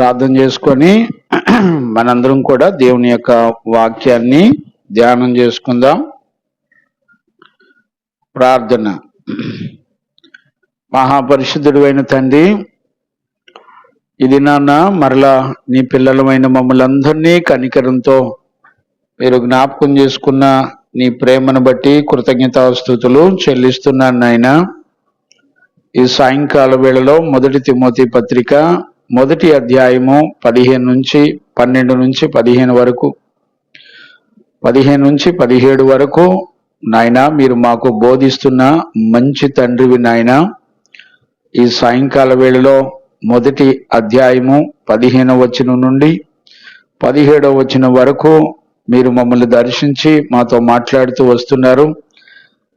ప్రార్థన చేసుకొని మనందరం కూడా దేవుని యొక్క వాక్యాన్ని ధ్యానం చేసుకుందాం. ప్రార్థన. మహాపరిశుద్ధుడు అయిన తండ్రి, ఇది నాన్న మరలా నీ పిల్లలమైన మమ్మల్ని అందరినీ కనికరంతో మీరు జ్ఞాపకం చేసుకున్న నీ ప్రేమను బట్టి కృతజ్ఞతాస్తుతులు చెల్లిస్తున్నాను నాయనా. ఈ సాయంకాల వేళలో 1 తిమోతి పత్రిక 1వ అధ్యాయము 15 నుంచి 12 నుంచి 15 వరకు 15 నుంచి 17 వరకు నాయనా మీరు మాకు బోధిస్తున్న మంచి తండ్రివి నాయనా. ఈ సాయంకాల వేళలో 1వ అధ్యాయము 15వ వచనం నుండి 17వ వచనం వరకు మీరు మమ్మల్ని దర్శించి మాతో మాట్లాడుతూ వస్తున్నారు.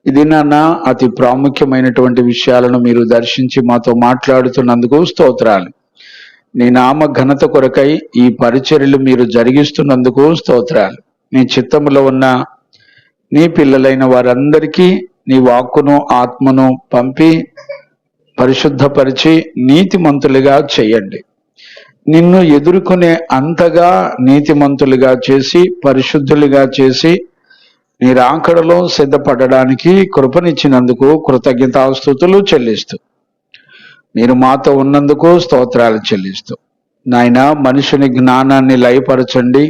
ఇది నాన్న అతి ప్రాముఖ్యమైనటువంటి విషయాలను మీరు దర్శించి మాతో మాట్లాడుతున్నందుకు స్తోత్రాలు. నీ నామ ఘనత కొరకై ఈ పరిచర్యలు మీరు జరిగిస్తున్నందుకు స్తోత్రాలు. నీ చిత్తములో ఉన్న నీ పిల్లలైన వారందరికీ నీ వాక్కును ఆత్మను పంపి పరిశుద్ధపరిచి నీతిమంతులుగా చేయండి. నిన్ను ఎదుర్కొనే అంతగా నీతిమంతులుగా చేసి పరిశుద్ధులుగా చేసి నీ రాకడలో సిద్ధపడడానికి కృపనిచ్చినందుకు కృతజ్ఞతాస్తుతులు చెల్లిస్తూ మీరు మాతో ఉన్నందుకు స్తోత్రాలు చెల్లిస్తూ నాయనా మనుషుని జ్ఞానాన్ని లయపరచండి.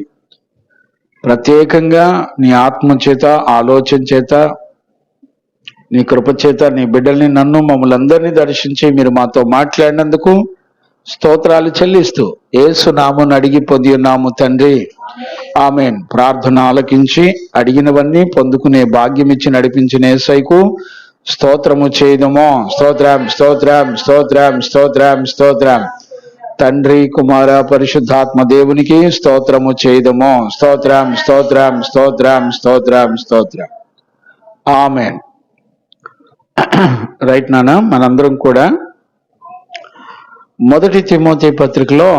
ప్రత్యేకంగా నీ ఆత్మ చేత ఆలోచన చేత నీ కృప చేత నీ బిడ్డల్ని నన్ను మమ్మల్ని అందరినీ దర్శించి మీరు మాతో మాట్లాడినందుకు స్తోత్రాలు చెల్లిస్తూ యేసు నామమున అడిగి పొంది ఉన్నాము తండ్రి, ఆమేన్. ప్రార్థన ఆలకించి అడిగినవన్నీ పొందుకునే భాగ్యం ఇచ్చి నడిపించిన యేసయ్యకు స్తోత్రము చేయదమో. స్తోత్రం స్తోత్రం స్తోత్రం స్తోత్రం స్తోత్రం. తండ్రి కుమార పరిశుద్ధాత్మ దేవునికి స్తోత్రము చేయదమో. స్తోత్రం స్తోత్రం స్తోత్రం స్తోత్రం స్తోత్రం. ఆమేన్. రైట్ నాన్న, మనందరం కూడా 1 తిమోతి పత్రికలో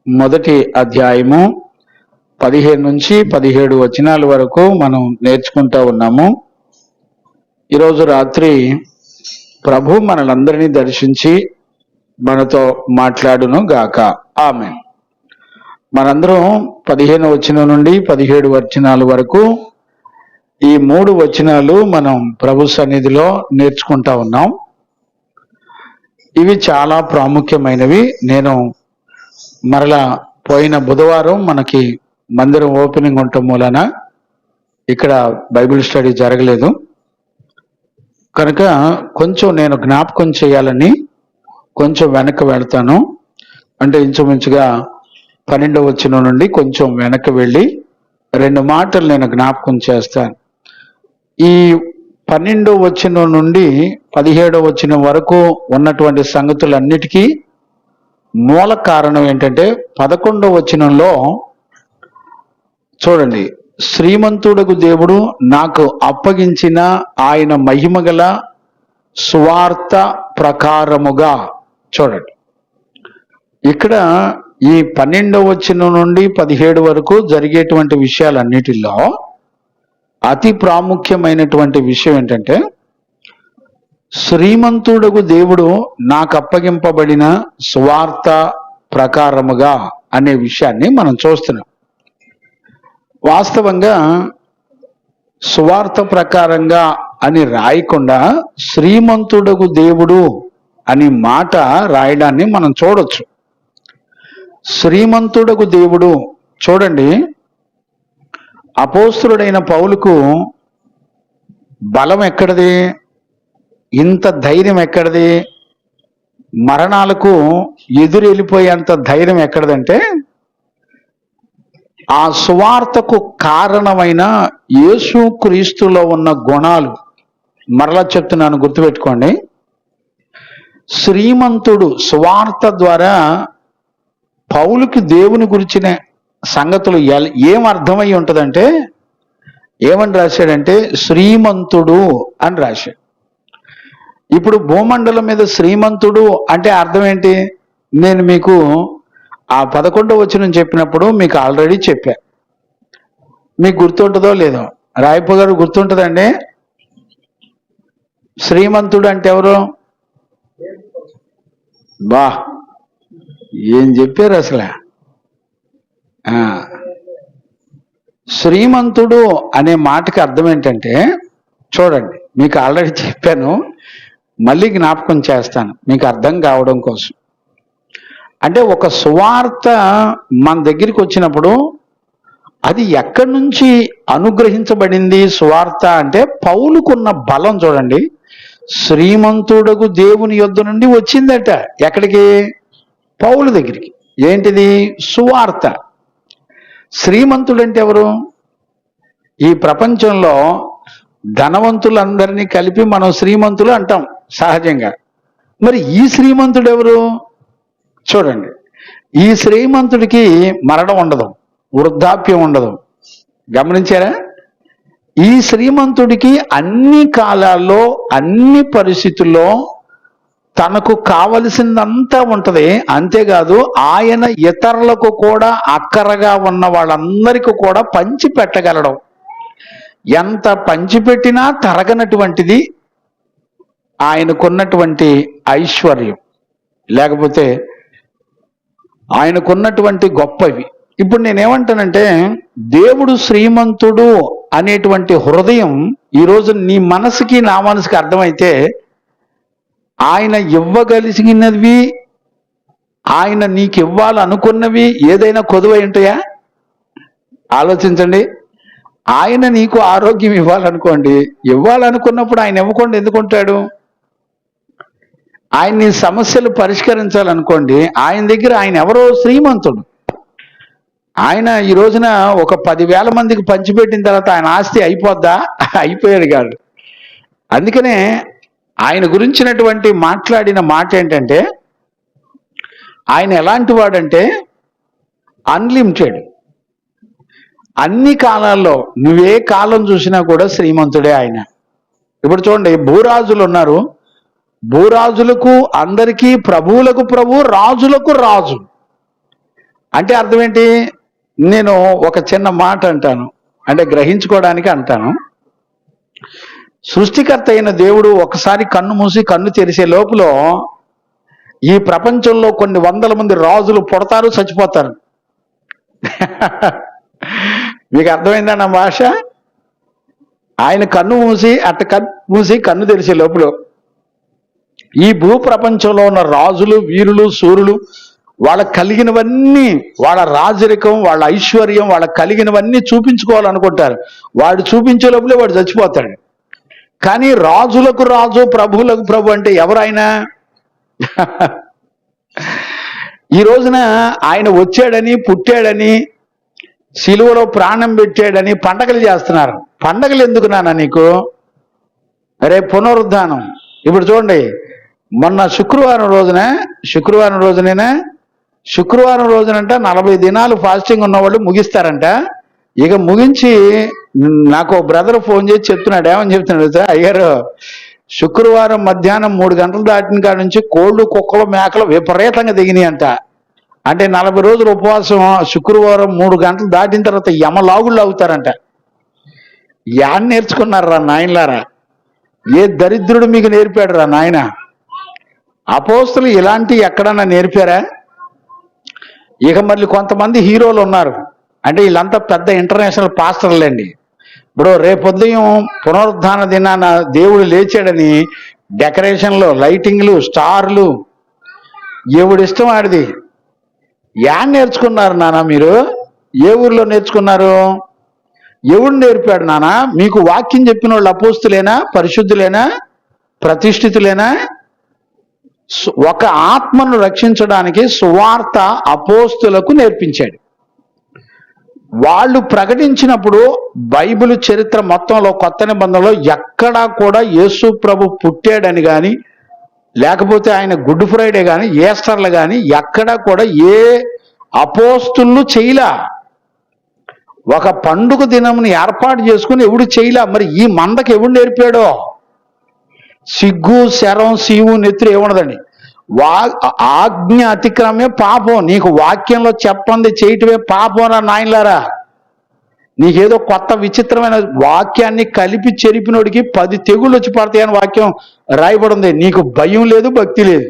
1వ అధ్యాయము 15 నుంచి 17 వచనాల వరకు మనం నేర్చుకుంటా ఉన్నాము. ఈరోజు రాత్రి ప్రభు మనలందరినీ దర్శించి మనతో మాట్లాడును గాక. ఆమేన్. మనందరం 15వ వచనం నుండి 17 వచనాల వరకు ఈ 3 వచనాలు మనం ప్రభు సన్నిధిలో నేర్చుకుంటా ఉన్నాం. ఇవి చాలా ప్రాముఖ్యమైనవి. నేను మరలా పోయిన బుధవారం మనకి మందిరం ఓపెనింగ్ ఉండటం మూలన ఇక్కడ బైబిల్ స్టడీ జరగలేదు కనుక కొంచెం నేను జ్ఞాపకం చేయాలని కొంచెం వెనక్కి వెళ్తాను. అంటే ఇంచుమించుగా 12వ వచనం నుండి కొంచెం వెనక్కి వెళ్ళి 2 మాటలు నేను జ్ఞాపకం చేస్తాను. ఈ 12వ వచనం నుండి 17వ వచనం వరకు ఉన్నటువంటి సంగతులన్నిటికీ మూల కారణం ఏంటంటే 11వ వచనంలో చూడండి, శ్రీమంతుడకు దేవుడు నాకు అప్పగించిన ఆయన మహిమగల సువార్త ప్రకారముగా. చూడండి, ఇక్కడ ఈ 12వ వచనం నుండి 17 వరకు జరిగేటువంటి విషయాలన్నిటిలో అతి ప్రాముఖ్యమైనటువంటి విషయం ఏంటంటే శ్రీమంతుడకు దేవుడు నాకు అప్పగింపబడిన సువార్త ప్రకారముగా అనే విషయాన్ని మనం చూస్తున్నాం. వాస్తవంగా సువార్త ప్రకారంగా అని రాయకుండా శ్రీమంతుడకు దేవుడు అని మాట రాయడాన్ని మనం చూడొచ్చు. శ్రీమంతుడకు దేవుడు. చూడండి, అపోస్తులుడైన పౌలుకు బలం ఎక్కడిది, ఇంత ధైర్యం ఎక్కడిది, మరణాలకు ఎదురెళ్ళిపోయేంత ధైర్యం ఎక్కడిదంటే ఆ సువార్తకు కారణమైన యేసుక్రీస్తులో ఉన్న గుణాలు. మరలా చెప్తున్నాను, గుర్తుపెట్టుకోండి. శ్రీమంతుడు సువార్త ద్వారా పౌలుకి దేవుని గురించిన సంగతులు ఏం అర్థమై ఉంటుందంటే ఏమని రాశాడంటే శ్రీమంతుడు అని రాశాడు. ఇప్పుడు భూమండలం మీద శ్రీమంతుడు అంటే అర్థం ఏంటి? నేను మీకు ఆ 11వ వచనం చెప్పినప్పుడు మీకు ఆల్రెడీ చెప్పా. మీకు గుర్తుంటుందో లేదో, రాయప్ప గారు గుర్తుంటుందండి? శ్రీమంతుడు అంటే ఎవరు? బా ఏం చెప్పారు అసలు? ఆ, శ్రీమంతుడు అనే మాటకి అర్థం ఏంటంటే, చూడండి, మీకు ఆల్రెడీ చెప్పాను, మళ్ళీ జ్ఞాపకం చేస్తాను మీకు అర్థం కావడం కోసం. అంటే ఒక సువార్త మన దగ్గరికి వచ్చినప్పుడు అది ఎక్కడి నుంచి అనుగ్రహించబడింది సువార్త అంటే, పౌలుకున్న బలం చూడండి, శ్రీమంతుడకు దేవుని యొద్ద నుండి వచ్చిందట. ఎక్కడికి? పౌలు దగ్గరికి. ఏంటిది? సువార్త. శ్రీమంతుడంటే ఎవరు? ఈ ప్రపంచంలో ధనవంతులందరినీ కలిపి మనం శ్రీమంతులు అంటాం సహజంగా. మరి ఈ శ్రీమంతుడు ఎవరు? చూడండి, ఈ శ్రీమంతుడికి మరణం ఉండదు, వృద్ధాప్యం ఉండదు. గమనించారా? ఈ శ్రీమంతుడికి అన్ని కాలాల్లో, అన్ని పరిస్థితుల్లో తనకు కావలసిందంతా ఉంటది. అంతేకాదు, ఆయన ఇతరులకు కూడా అక్కరగా ఉన్న వాళ్ళందరికీ కూడా పంచి పెట్టగలడం. ఎంత పంచిపెట్టినా తరగనటువంటిది ఆయనకున్నటువంటి ఐశ్వర్యం, లేకపోతే ఆయనకున్నటువంటి గొప్పవి. ఇప్పుడు నేనేమంటానంటే, దేవుడు శ్రీమంతుడు అనేటువంటి హృదయం ఈరోజు నీ మనసుకి నా మనసుకి అర్థమైతే, ఆయన ఇవ్వగలిగినవి, ఆయన నీకు ఇవ్వాలనుకున్నవి ఏదైనా కొదువై ఉంటాయా? ఆలోచించండి. ఆయన నీకు ఆరోగ్యం ఇవ్వాలనుకోండి, ఇవ్వాలనుకున్నప్పుడు ఆయన ఇవ్వకుండా ఎందుకుంటాడు? ఆయన నీ సమస్యలు పరిష్కరించాలనుకోండి, ఆయన దగ్గర ఆయన ఎవరో శ్రీమంతుడు. ఆయన ఈ రోజున ఒక 10,000 మందికి పంచిపెట్టిన తర్వాత ఆయన ఆస్తి అయిపోద్దా? అయిపోయాడు కాదు. అందుకనే ఆయన గురించినటువంటి మాట్లాడిన మాట ఏంటంటే, ఆయన ఎలాంటి వాడంటే అన్లిమిటెడ్. అన్ని కాలాల్లో నువ్వే కాలం చూసినా కూడా శ్రీమంతుడే ఆయన. ఇప్పుడు చూడండి, భూరాజులు ఉన్నారు, భూరాజులకు అందరికీ ప్రభువులకు ప్రభు, రాజులకు రాజు. అంటే అర్థం ఏంటి? నేను ఒక చిన్న మాట అంటాను, అంటే గ్రహించుకోవడానికి అంటాను. సృష్టికర్త అయిన దేవుడు ఒకసారి కన్ను మూసి కన్ను తెరిసే లోపల ఈ ప్రపంచంలో కొన్ని వందల మంది రాజులు పుడతారు, చచ్చిపోతారు. మీకు అర్థమైందా నా భాష? ఆయన కన్ను మూసి మూసి కన్ను తెరిసే లోపల ఈ భూ ప్రపంచంలో ఉన్న రాజులు, వీరులు, సూరులు, వాళ్ళకు కలిగినవన్నీ, వాళ్ళ రాజరికం, వాళ్ళ ఐశ్వర్యం, వాళ్ళకు కలిగినవన్నీ చూపించుకోవాలనుకుంటారు. వాడు చూపించే లోపలే వాడు చచ్చిపోతాడు. కానీ రాజులకు రాజు, ప్రభువులకు ప్రభు అంటే ఎవరైనా ఈ రోజున ఆయన వచ్చాడని, పుట్టాడని, సిలువలో ప్రాణం పెట్టాడని పండగలు చేస్తున్నారు. పండగలు ఎందుకు నాన్న నీకు? రేపు పునరుద్ధానం. ఇప్పుడు చూడండి, మొన్న శుక్రవారం రోజునంట 40 దినాలు ఫాస్టింగ్ ఉన్నవాళ్ళు ముగిస్తారంట. ఇక ముగించి నాకు బ్రదర్ ఫోన్ చేసి చెప్తున్నాడు. ఏమని చెప్తున్నాడు? అయ్యారు, శుక్రవారం మధ్యాహ్నం 3 గంటలు దాటిన కాడ నుంచి కోళ్ళు, కుక్కలు, మేకలు విపరీతంగా దిగినాయి అంట. అంటే 40 రోజులు ఉపవాసం, శుక్రవారం 3 గంటలు దాటిన తర్వాత యమలాగుళ్ళు అవుతారంట. యాడ్ నేర్చుకున్నారా నాయనలారా? ఏ దరిద్రుడు మీకు నేర్పాడు రా నాయన? అపోస్తులు ఇలాంటి ఎక్కడన్నా నేర్పారా? ఇక మళ్ళీ కొంతమంది హీరోలు ఉన్నారు, అంటే వీళ్ళంతా పెద్ద ఇంటర్నేషనల్ పాస్టర్లండి. ఇప్పుడు రేపొద్దుయం పునరుద్ధాన దినాన దేవుడు లేచాడని డెకరేషన్లు, లైటింగ్లు, స్టార్లు, ఎవడిష్టం ఆడిది. యాడ్ నేర్చుకున్నారు నాన్న మీరు? ఏ ఊర్లో నేర్చుకున్నారు? ఎవడు నేర్పాడు నాన్న? మీకు వాక్యం చెప్పిన వాళ్ళు అపోస్తులేనా? పరిశుద్ధులేనా? ప్రతిష్ఠితులేనా? ఒక ఆత్మను రక్షించడానికి సువార్త అపోస్తులకు నేర్పించాడు. వాళ్ళు ప్రకటించినప్పుడు బైబిల్ చరిత్ర మొత్తంలో, కొత్త నిబంధనలో ఎక్కడా కూడా యేసు ప్రభు పుట్టాడని కానీ, లేకపోతే ఆయన గుడ్ ఫ్రైడే కానీ, ఈస్టర్లు కానీ ఎక్కడా కూడా ఏ అపోస్తులు చేయలా. ఒక పండుగ దినంని ఏర్పాటు చేసుకుని ఎవడు చేయలా. మరి ఈ మందకి ఎవడు నేర్పాడో? సిగ్గు, శరం, సీవు, నెత్తురు ఏమున్నదండి? ఆజ్ఞ అతిక్రమే పాపం. నీకు వాక్యంలో చెప్పండి చేయటమే పాపం రా నాయనలారా. నీకేదో కొత్త విచిత్రమైన వాక్యాన్ని కలిపి చెరిపినోడికి 10 తెగుళ్ళు వచ్చి పడతాయని వాక్యం రాయబడింది. నీకు భయం లేదు, భక్తి లేదు.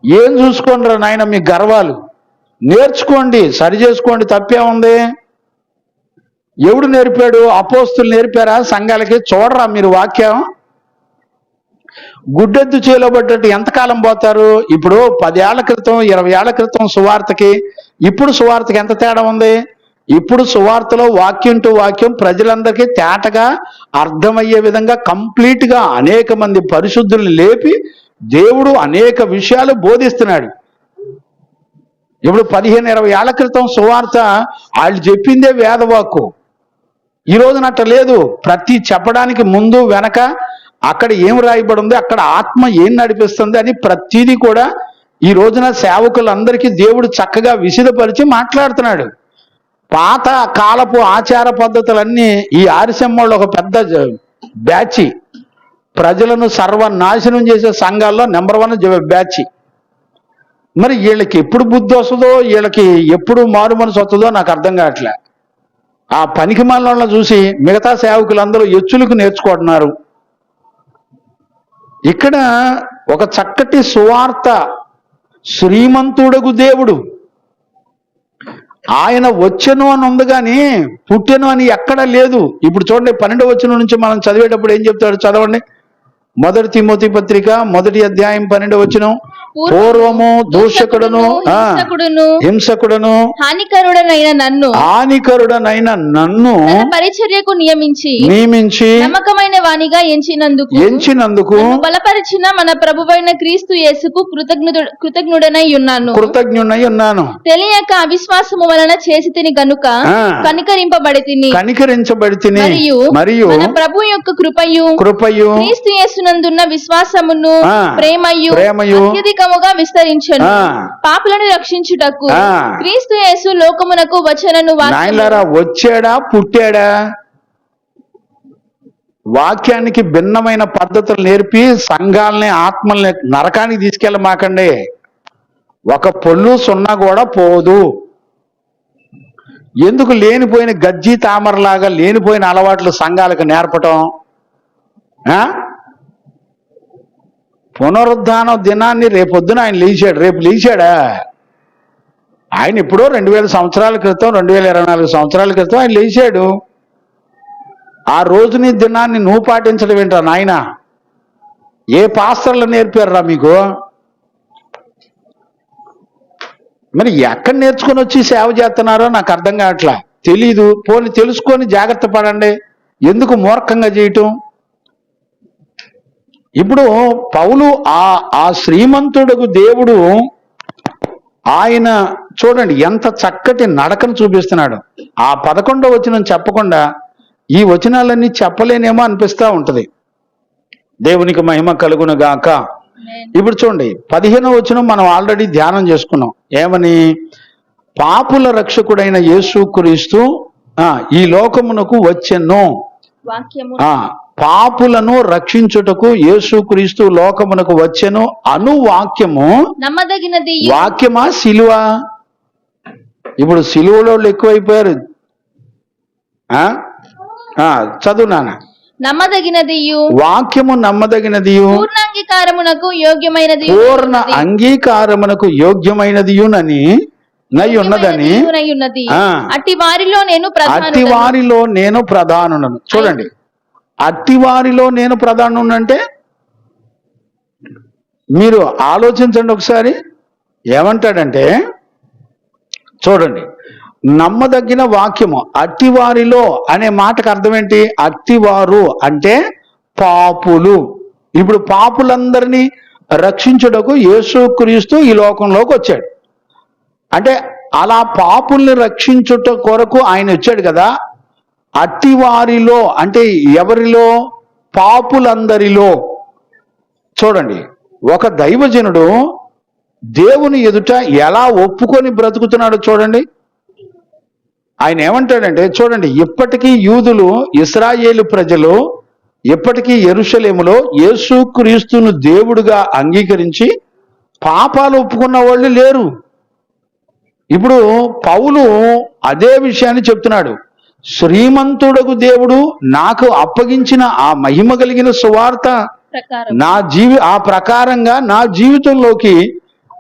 ఏం చూసుకోండిరా నాయన మీ గర్వాలు, నేర్చుకోండి, సరి చేసుకోండి, తప్పే ఉంది. ఎవడు నేర్పాడు? అపోస్తులు నేర్పారా సంఘాలకి? చూడరా మీరు వాక్యం. గుడ్డెద్దు చేలో పడ్డట్టు ఎంతకాలం పోతారు? ఇప్పుడు 10 ఏళ్ల క్రితం 20 ఏళ్ల క్రితం సువార్తకి ఇప్పుడు సువార్తకి ఎంత తేడా ఉంది? ఇప్పుడు సువార్తలో వాక్యం టు వాక్యం ప్రజలందరికీ తేటగా అర్థమయ్యే విధంగా కంప్లీట్ గా అనేక మంది పరిశుద్ధుల్ని లేపి దేవుడు అనేక విషయాలు బోధిస్తున్నాడు. ఇప్పుడు 15-20 ఏళ్ల క్రితం సువార్త వాళ్ళు చెప్పిందే వేదవాక్కు. ఈ రోజున అట్ట లేదు. ప్రతి చెప్పడానికి ముందు వెనక అక్కడ ఏం రాయబడి ఉంది, అక్కడ ఆత్మ ఏం నడిపిస్తుంది అని ప్రతిదీ కూడా ఈ రోజున సేవకులందరికీ దేవుడు చక్కగా విశదపరిచి మాట్లాడుతున్నాడు. పాత కాలపు ఆచార పద్ధతులన్నీ ఈ ఆర్ఎస్ఎంలో ఒక పెద్ద బ్యాచి, ప్రజలను సర్వనాశనం చేసే సంఘాల్లో నెంబర్ 1 బ్యాచి. మరి వీళ్ళకి ఎప్పుడు బుద్ధి వస్తుందో, వీళ్ళకి ఎప్పుడు మారు మనసు వస్తుందో నాకు అర్థం కావట్లే. ఆ పనికి మాలను చూసి మిగతా సేవకులందరూ ఎచ్చులకు నేర్చుకుంటున్నారు. ఇక్కడ ఒక చక్కటి సువార్త, శ్రీమంతుడగు దేవుడు ఆయన వచ్చెను అని ఉంది కానీ పుట్టెను అని ఎక్కడా లేదు. ఇప్పుడు చూడండి 12వ వచనం నుంచి మనం చదివేటప్పుడు ఏం చెప్తాడు? చదవండి. 1 తిమోతి పత్రిక 1వ అధ్యాయం 12వ వచనం. పూర్వము దూషకుడును హింసకుడును హానికరుడనైన నన్ను పరిచర్యకు నియమించి నమ్మకమైన వానిగా ఎంచినందుకు బలపరిచిన మన ప్రభువైన క్రీస్తు యేసుకు కృతజ్ఞుడనై ఉన్నాను. తెలియక అవిశ్వాసము వలన చేసి తిని గనుక కనికరించబడి మరియు మన ప్రభు యొక్క కృపయు క్రీస్తు యేసునందున్న విశ్వాసమును ప్రేమయు అత్యధికముగా విస్తరించెను. పాపులను రక్షించుటకు క్రీస్తు యేసు లోకమునకు వచ్చెనను. వచ్చాడా పుట్టాడా? వాక్యానికి భిన్నమైన పద్ధతులు నేర్పి సంఘాలని ఆత్మల్ని నరకానికి తీసుకెళ్ళమాకండి. ఒక పొల్లు సున్నా కూడా పోదు. ఎందుకు లేనిపోయిన గజ్జి తామరలాగా లేనిపోయిన అలవాట్లు సంఘాలకు నేర్పటం? పునరుద్ధానం దినాన్ని రేపొద్దున ఆయన లేచాడు. రేపు లేచాడా? ఆయన ఎప్పుడో 2000 సంవత్సరాల క్రితం, 2024 సంవత్సరాల క్రితం ఆయన లేచాడు. ఆ రోజుని దినాన్ని నువ్వు పాటించడం ఏంట్రా నాయన? ఏ పాస్టర్లు నేర్పారురా మీకు? మరి ఎక్కడ నేర్చుకుని వచ్చి సేవ చేస్తున్నారో నాకు అర్థం కావట్లా. తెలీదు. పోనీ తెలుసుకొని జాగ్రత్త పడండి. ఎందుకు మూర్ఖంగా చేయటం? ఇప్పుడు పౌలు ఆ శ్రీమంతుడకు దేవుడు ఆయన చూడండి ఎంత చక్కటి నడకను చూపిస్తున్నాడు. ఆ 11వ వచనం చెప్పకుండా ఈ వచనాలన్నీ చెప్పలేనేమో అనిపిస్తూ ఉంటది. దేవునికి మహిమ కలుగును గాక. ఇప్పుడు చూడండి 15వ వచనం మనం ఆల్రెడీ ధ్యానం చేసుకున్నాం. ఏమని? పాపుల రక్షకుడైన యేసుక్రీస్తు ఈ లోకమునకు వచ్చెను. పాపులను రక్షించుటకు యేసుక్రీస్తు లోకమునకు వచ్చెను అను వాక్యము నమ్మదగినది. వాక్యమా సిలువ? ఇప్పుడు సిలువలో ఎక్కువైపోయారు. చదువు నాన్న. నమ్మదగినది వాక్యము నమ్మదగినది, పూర్ణ అంగీకారమునకు యోగ్యమైనది, పూర్ణ అంగీకారమునకు యోగ్యమైనదియునని నై ఉన్నదని అట్టి వారిలో నేను ప్రధానులను. చూడండి, అట్టివారిలో నేను ప్రధానుడు అంటే మీరు ఆలోచించండి ఒకసారి. ఏమంటాడంటే చూడండి, నమ్మదగిన వాక్యము అట్టివారిలో అనే మాటకు అర్థం ఏంటి? అట్టివారు అంటే పాపులు. ఇప్పుడు పాపులందరినీ రక్షించుటకు యేసుక్రీస్తు ఈ లోకంలోకి వచ్చాడు. అంటే అలా పాపుల్ని రక్షించుట కొరకు ఆయన వచ్చాడు కదా. అట్టివారిలో అంటే ఎవరిలో? పాపులందరిలో. చూడండి, ఒక దైవజనుడు దేవుని ఎదుట ఎలా ఒప్పుకొని బ్రతుకుతున్నాడో చూడండి. ఆయన ఏమంటాడంటే చూడండి, ఇప్పటికీ యూదులు, ఇశ్రాయేలు ప్రజలు ఇప్పటికీ యెరూషలేములో యేసుక్రీస్తును దేవుడుగా అంగీకరించి పాపాలు ఒప్పుకున్న వాళ్ళు లేరు. ఇప్పుడు పౌలు అదే విషయాన్ని చెప్తున్నాడు. శ్రీమంతుడకు దేవుడు నాకు అప్పగించిన ఆ మహిమ కలిగిన సువార్త ఆ ప్రకారంగా నా జీవితంలోకి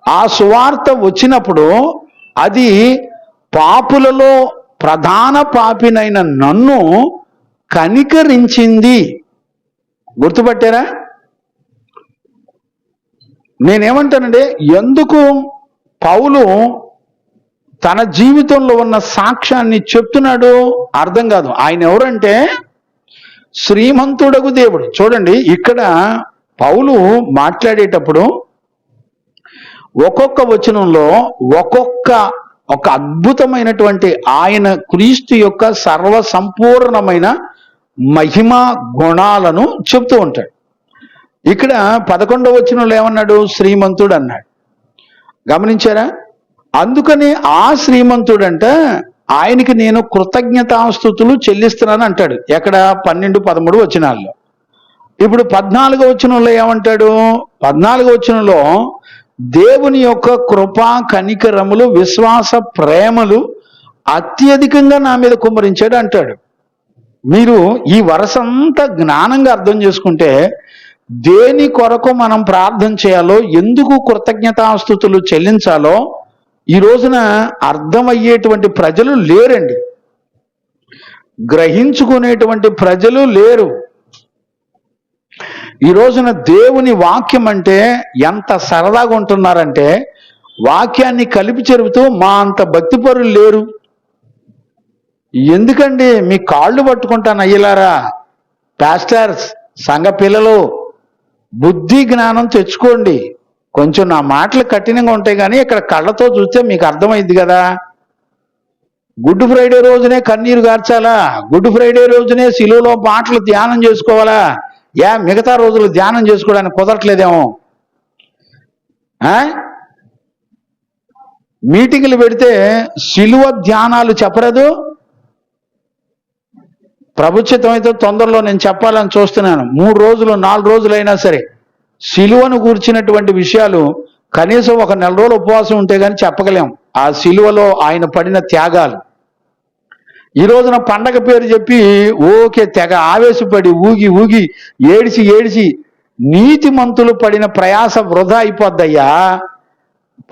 ఆ సువార్త వచ్చినప్పుడు అది పాపులలో ప్రధాన పాపినైన నన్ను కనికరించింది. గుర్తుపట్టారా? నేనేమంటానంటే, ఎందుకు పౌలు తన జీవితంలో ఉన్న సాక్ష్యాన్ని చెప్తున్నాడు అర్థం కాదు. ఆయన ఎవరంటే శ్రీమంతుడగు దేవుడు. చూడండి, ఇక్కడ పౌలు మాట్లాడేటప్పుడు ఒక్కొక్క వచనంలో ఒక అద్భుతమైనటువంటి ఆయన క్రీస్తు యొక్క సర్వ సంపూర్ణమైన మహిమ గుణాలను చెప్తూ ఉంటాడు. ఇక్కడ 11వ వచనంలో ఏమన్నాడు? శ్రీమంతుడు అన్నాడు. గమనించారా? అందుకని ఆ శ్రీమంతుడంట ఆయనకి నేను కృతజ్ఞతాస్తుతులు చెల్లిస్తున్నాను అంటాడు. ఎక్కడ? 12, 13 వచనాల్లో. ఇప్పుడు 14వ వచనంలో ఏమంటాడు? 14వ వచనంలో దేవుని యొక్క కృపా కనికరములు విశ్వాస ప్రేమలు అత్యధికంగా నా మీద కుమ్మరించాడు అంటాడు. మీరు ఈ వరసంతా జ్ఞానంగా అర్థం చేసుకుంటే దేని కొరకు మనం ప్రార్థన చేయాలో, ఎందుకు కృతజ్ఞతాస్తుతులు చెల్లించాలో ఈ రోజున అర్థమయ్యేటువంటి ప్రజలు లేరండి. గ్రహించుకునేటువంటి ప్రజలు లేరు. ఈ రోజున దేవుని వాక్యం అంటే ఎంత సరదాగా ఉంటున్నారంటే, వాక్యాన్ని కలిపి చెరుపుతూ మా అంత భక్తిపరులు లేరు. ఎందుకండి? మీ కాళ్ళు పట్టుకుంటాను అయ్యలారా, పాస్టర్స్, సంఘ పిల్లలు, బుద్ధి జ్ఞానం తెచ్చుకోండి. కొంచెం నా మాటలు కఠినంగా ఉంటాయి కానీ ఇక్కడ కళ్ళతో చూస్తే మీకు అర్థమైంది కదా. గుడ్ ఫ్రైడే రోజునే కన్నీరు గార్చాలా? గుడ్ ఫ్రైడే రోజునే శిలువలో మాటలు ధ్యానం చేసుకోవాలా? మిగతా రోజులు ధ్యానం చేసుకోవడానికి కుదరట్లేదేమో. మీటింగులు పెడితే శిలువ ధ్యానాలు చెప్పరదు. ప్రభుత్వం అయితే తొందరలో నేను చెప్పాలని చూస్తున్నాను. 3 రోజులు 4 రోజులు అయినా సరే శిలువను కూర్చినటువంటి విషయాలు కనీసం 1 నెల రోజులు ఉపవాసం ఉంటే గానీ చెప్పగలేం. ఆ శిలువలో ఆయన పడిన త్యాగాలు. ఈ రోజున పండగ పేరు చెప్పి ఓకే తెగ ఆవేశపడి ఊగి ఏడిచి నీతిమంతులు పడిన ప్రయాస వృధా అయిపోద్దయ్యా.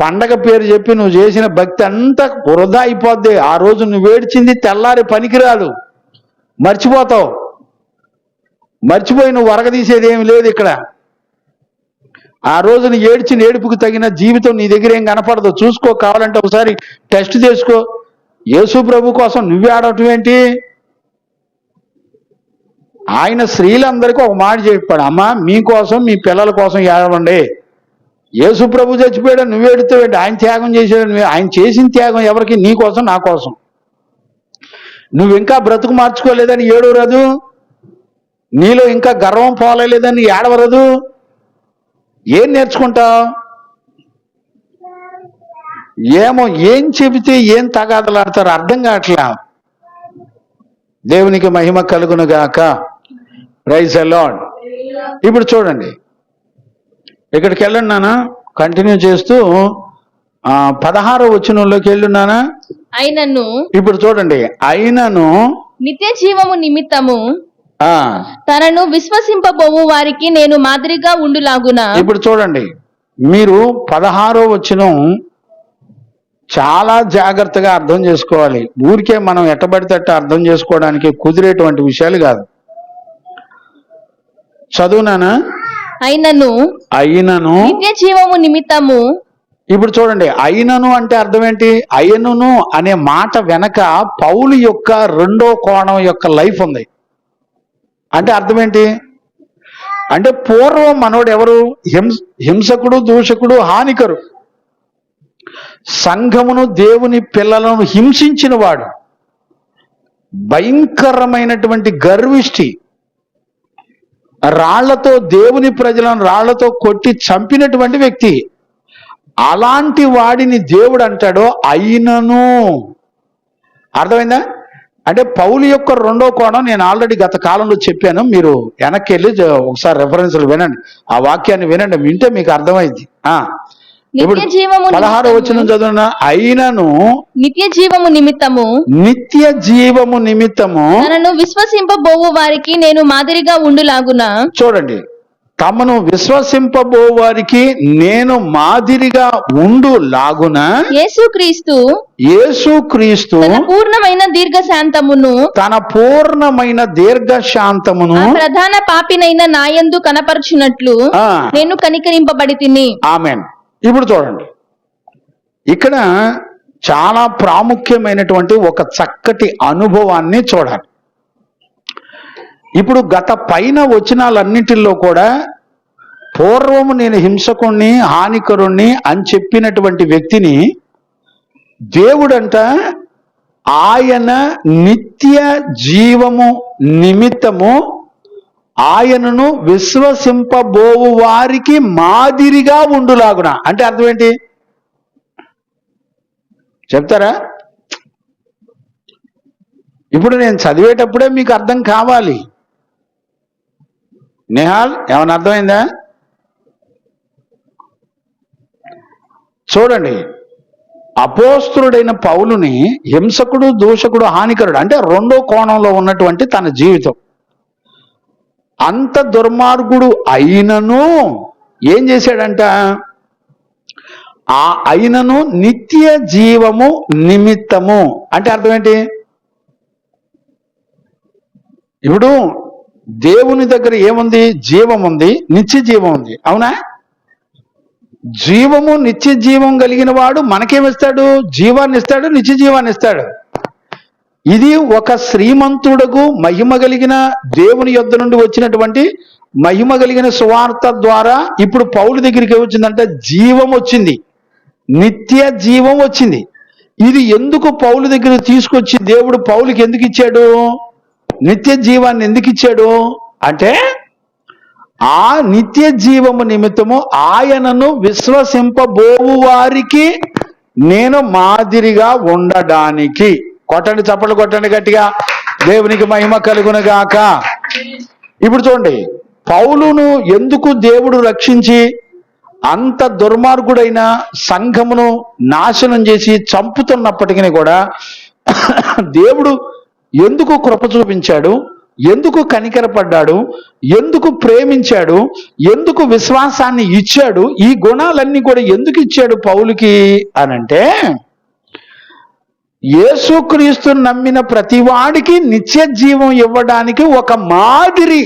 పండగ పేరు చెప్పి నువ్వు చేసిన భక్తి అంతా వృధా అయిపోద్ది. ఆ రోజు నువ్వు ఏడ్చింది తెల్లారి పనికిరాదు, మర్చిపోతావు. మర్చిపోయి నువ్వు వరగదీసేది ఏమి లేదు ఇక్కడ. ఆ రోజున ఏడ్చిన ఏడుపుకు తగిన జీవితం నీ దగ్గర ఏం కనపడదు. చూసుకో, కావాలంటే ఒకసారి టెస్ట్ చేసుకో. యేసు ప్రభు కోసం నువ్వే ఆడటం ఏంటి? ఆయన స్త్రీలందరికీ ఒక మాట చెప్పాడు, అమ్మా మీకోసం మీ పిల్లల కోసం ఏడవండి. యేసు ప్రభు చచ్చిపోయాడు, నువ్వు ఏడుతావేంటి? ఆయన త్యాగం చేసాడు. ఆయన చేసిన త్యాగం ఎవరికి? నీ కోసం, నా కోసం. నువ్వు ఇంకా బ్రతుకు మార్చుకోలేదని ఏడవరదు, నీలో ఇంకా గర్వం పోలేదని ఏడవరదు. ఏం నేర్చుకుంటావు? ఏమో ఏం చెబితే ఏం తగాదలాడతారు అర్థం కావట్లా. దేవునికి మహిమ కలుగును గాక. Praise the Lord. ఇప్పుడు చూడండి, ఇక్కడికి వెళ్ళున్నానా, కంటిన్యూ చేస్తూ 16వ వచనంలోకి వెళ్ళున్నానా. అయినను, ఇప్పుడు చూడండి, అయినను నిత్య జీవము నిమిత్తము తనను విశ్వసింపబోవు వారికి నేను మాదిరిగా ఉండులాగున. ఇప్పుడు చూడండి, మీరు 16వ వచనం చాలా జాగ్రత్తగా అర్థం చేసుకోవాలి. ఊరికే మనం ఎట్టబడితే అర్థం చేసుకోవడానికి కుదిరేటువంటి విషయాలు కాదు. చదువునానా. అయినను నిత్య జీవము నిమిత్తము. ఇప్పుడు చూడండి, అయినను అంటే అర్థం ఏంటి? అయినను అనే మాట వెనక పౌలు యొక్క 2వ కోణం యొక్క లైఫ్ ఉంది. అంటే అర్థం ఏంటి? అంటే పూర్వం మనోడు ఎవరు? హింసకుడు, దూషకుడు, హానికరు, సంఘమును దేవుని పిల్లలను హింసించిన వాడు, భయంకరమైనటువంటి గర్విష్టి, రాళ్లతో దేవుని ప్రజలను రాళ్లతో కొట్టి చంపినటువంటి వ్యక్తి. అలాంటి వాడిని దేవుడు అంటాడో అయినను. అర్థమైందా? అంటే పౌలు యొక్క 2వ కోణం నేను ఆల్రెడీ గత కాలంలో చెప్పాను. మీరు వెనక్కి వెళ్ళి ఒకసారి రెఫరెన్స్లు వినండి, ఆ వాక్యాన్ని వినండి, వింటే మీకు అర్థమైంది. ఇప్పుడు 16వ వచనం చదువునా. అయినను నిత్య జీవము నిమిత్తము తనను విశ్వసింపబోవు వారికి నేను మాదిరిగా ఉండులాగున. చూడండి, తమను విశ్వసింపబో వారికి నేను మాదిరిగా ఉండు లాగున యేసుక్రీస్తు తన పూర్ణమైన దీర్ఘశాంతమును ప్రధాన పాపినైన నాయందు కనపరచునట్లు నేను కనికరింపబడి తిని. ఆమేన్. ఇప్పుడు చూడండి, ఇక్కడ చాలా ప్రాముఖ్యమైనటువంటి ఒక చక్కటి అనుభవాన్ని చూడాలి. ఇప్పుడు గత పైన వచనాలన్నిటిలో కూడా పూర్వము నేను హింసకుణ్ణి, హానికరుణ్ణి అని చెప్పినటువంటి వ్యక్తిని దేవుడంట ఆయన నిత్య జీవము నిమిత్తము ఆయనను విశ్వసింపబోవు వారికి మాదిరిగా ఉండులాగున. అంటే అర్థం ఏంటి చెప్తారా? ఇప్పుడు నేను చదివేటప్పుడే మీకు అర్థం కావాలి. నిహాల్, ఏమన్నా అర్థమైందా? చూడండి, అపోస్తులుడైన పౌలుని హింసకుడు, దూషకుడు, హానికరుడు అంటే రెండో కోణంలో ఉన్నటువంటి తన జీవితం. అంత దుర్మార్గుడు అయినను ఏం చేశాడంట? ఆ అయినను నిత్య జీవము నిమిత్తము అంటే అర్థం ఏంటి? ఇప్పుడు దేవుని దగ్గర ఏముంది? జీవం ఉంది, నిత్య జీవం ఉంది. అవునా? జీవము నిత్య జీవం కలిగిన వాడు మనకేమిస్తాడు? జీవాన్ని ఇస్తాడు, నిత్య జీవాన్ని ఇస్తాడు. ఇది ఒక శ్రీమంతుడకు మహిమ కలిగిన దేవుని యొద్ద నుండి వచ్చినటువంటి మహిమ కలిగిన సువార్త ద్వారా ఇప్పుడు పౌలు దగ్గరికి వచ్చిందంటే జీవం వచ్చింది, నిత్య జీవం వచ్చింది. ఇది ఎందుకు పౌలు దగ్గర తీసుకొచ్చి దేవుడు పౌలుకి ఎందుకు ఇచ్చాడు? నిత్య జీవాన్ని ఎందుకు ఇచ్చాడు అంటే ఆ నిత్య జీవము నిమిత్తము ఆయనను విశ్వసింపబోవు వారికి నేను మాదిరిగా ఉండడానికి. కొట్టండి, చప్పట్లు కొట్టండి గట్టిగా, దేవునికి మహిమ కలుగునుగాక. ఇప్పుడు చూడండి, పౌలును ఎందుకు దేవుడు రక్షించి అంత దుర్మార్గుడైన సంఘమును నాశనం చేసి చంపుతున్నప్పటికీ కూడా దేవుడు ఎందుకు కృప చూపించాడు? ఎందుకు కనికరపడ్డాడు? ఎందుకు ప్రేమించాడు? ఎందుకు విశ్వాసాన్ని ఇచ్చాడు? ఈ గుణాలన్నీ కూడా ఎందుకు ఇచ్చాడు పౌలుకి అనంటే, యేసుక్రీస్తును నమ్మిన ప్రతివాడికి నిత్య జీవం ఇవ్వడానికి, ఒక మాదిరి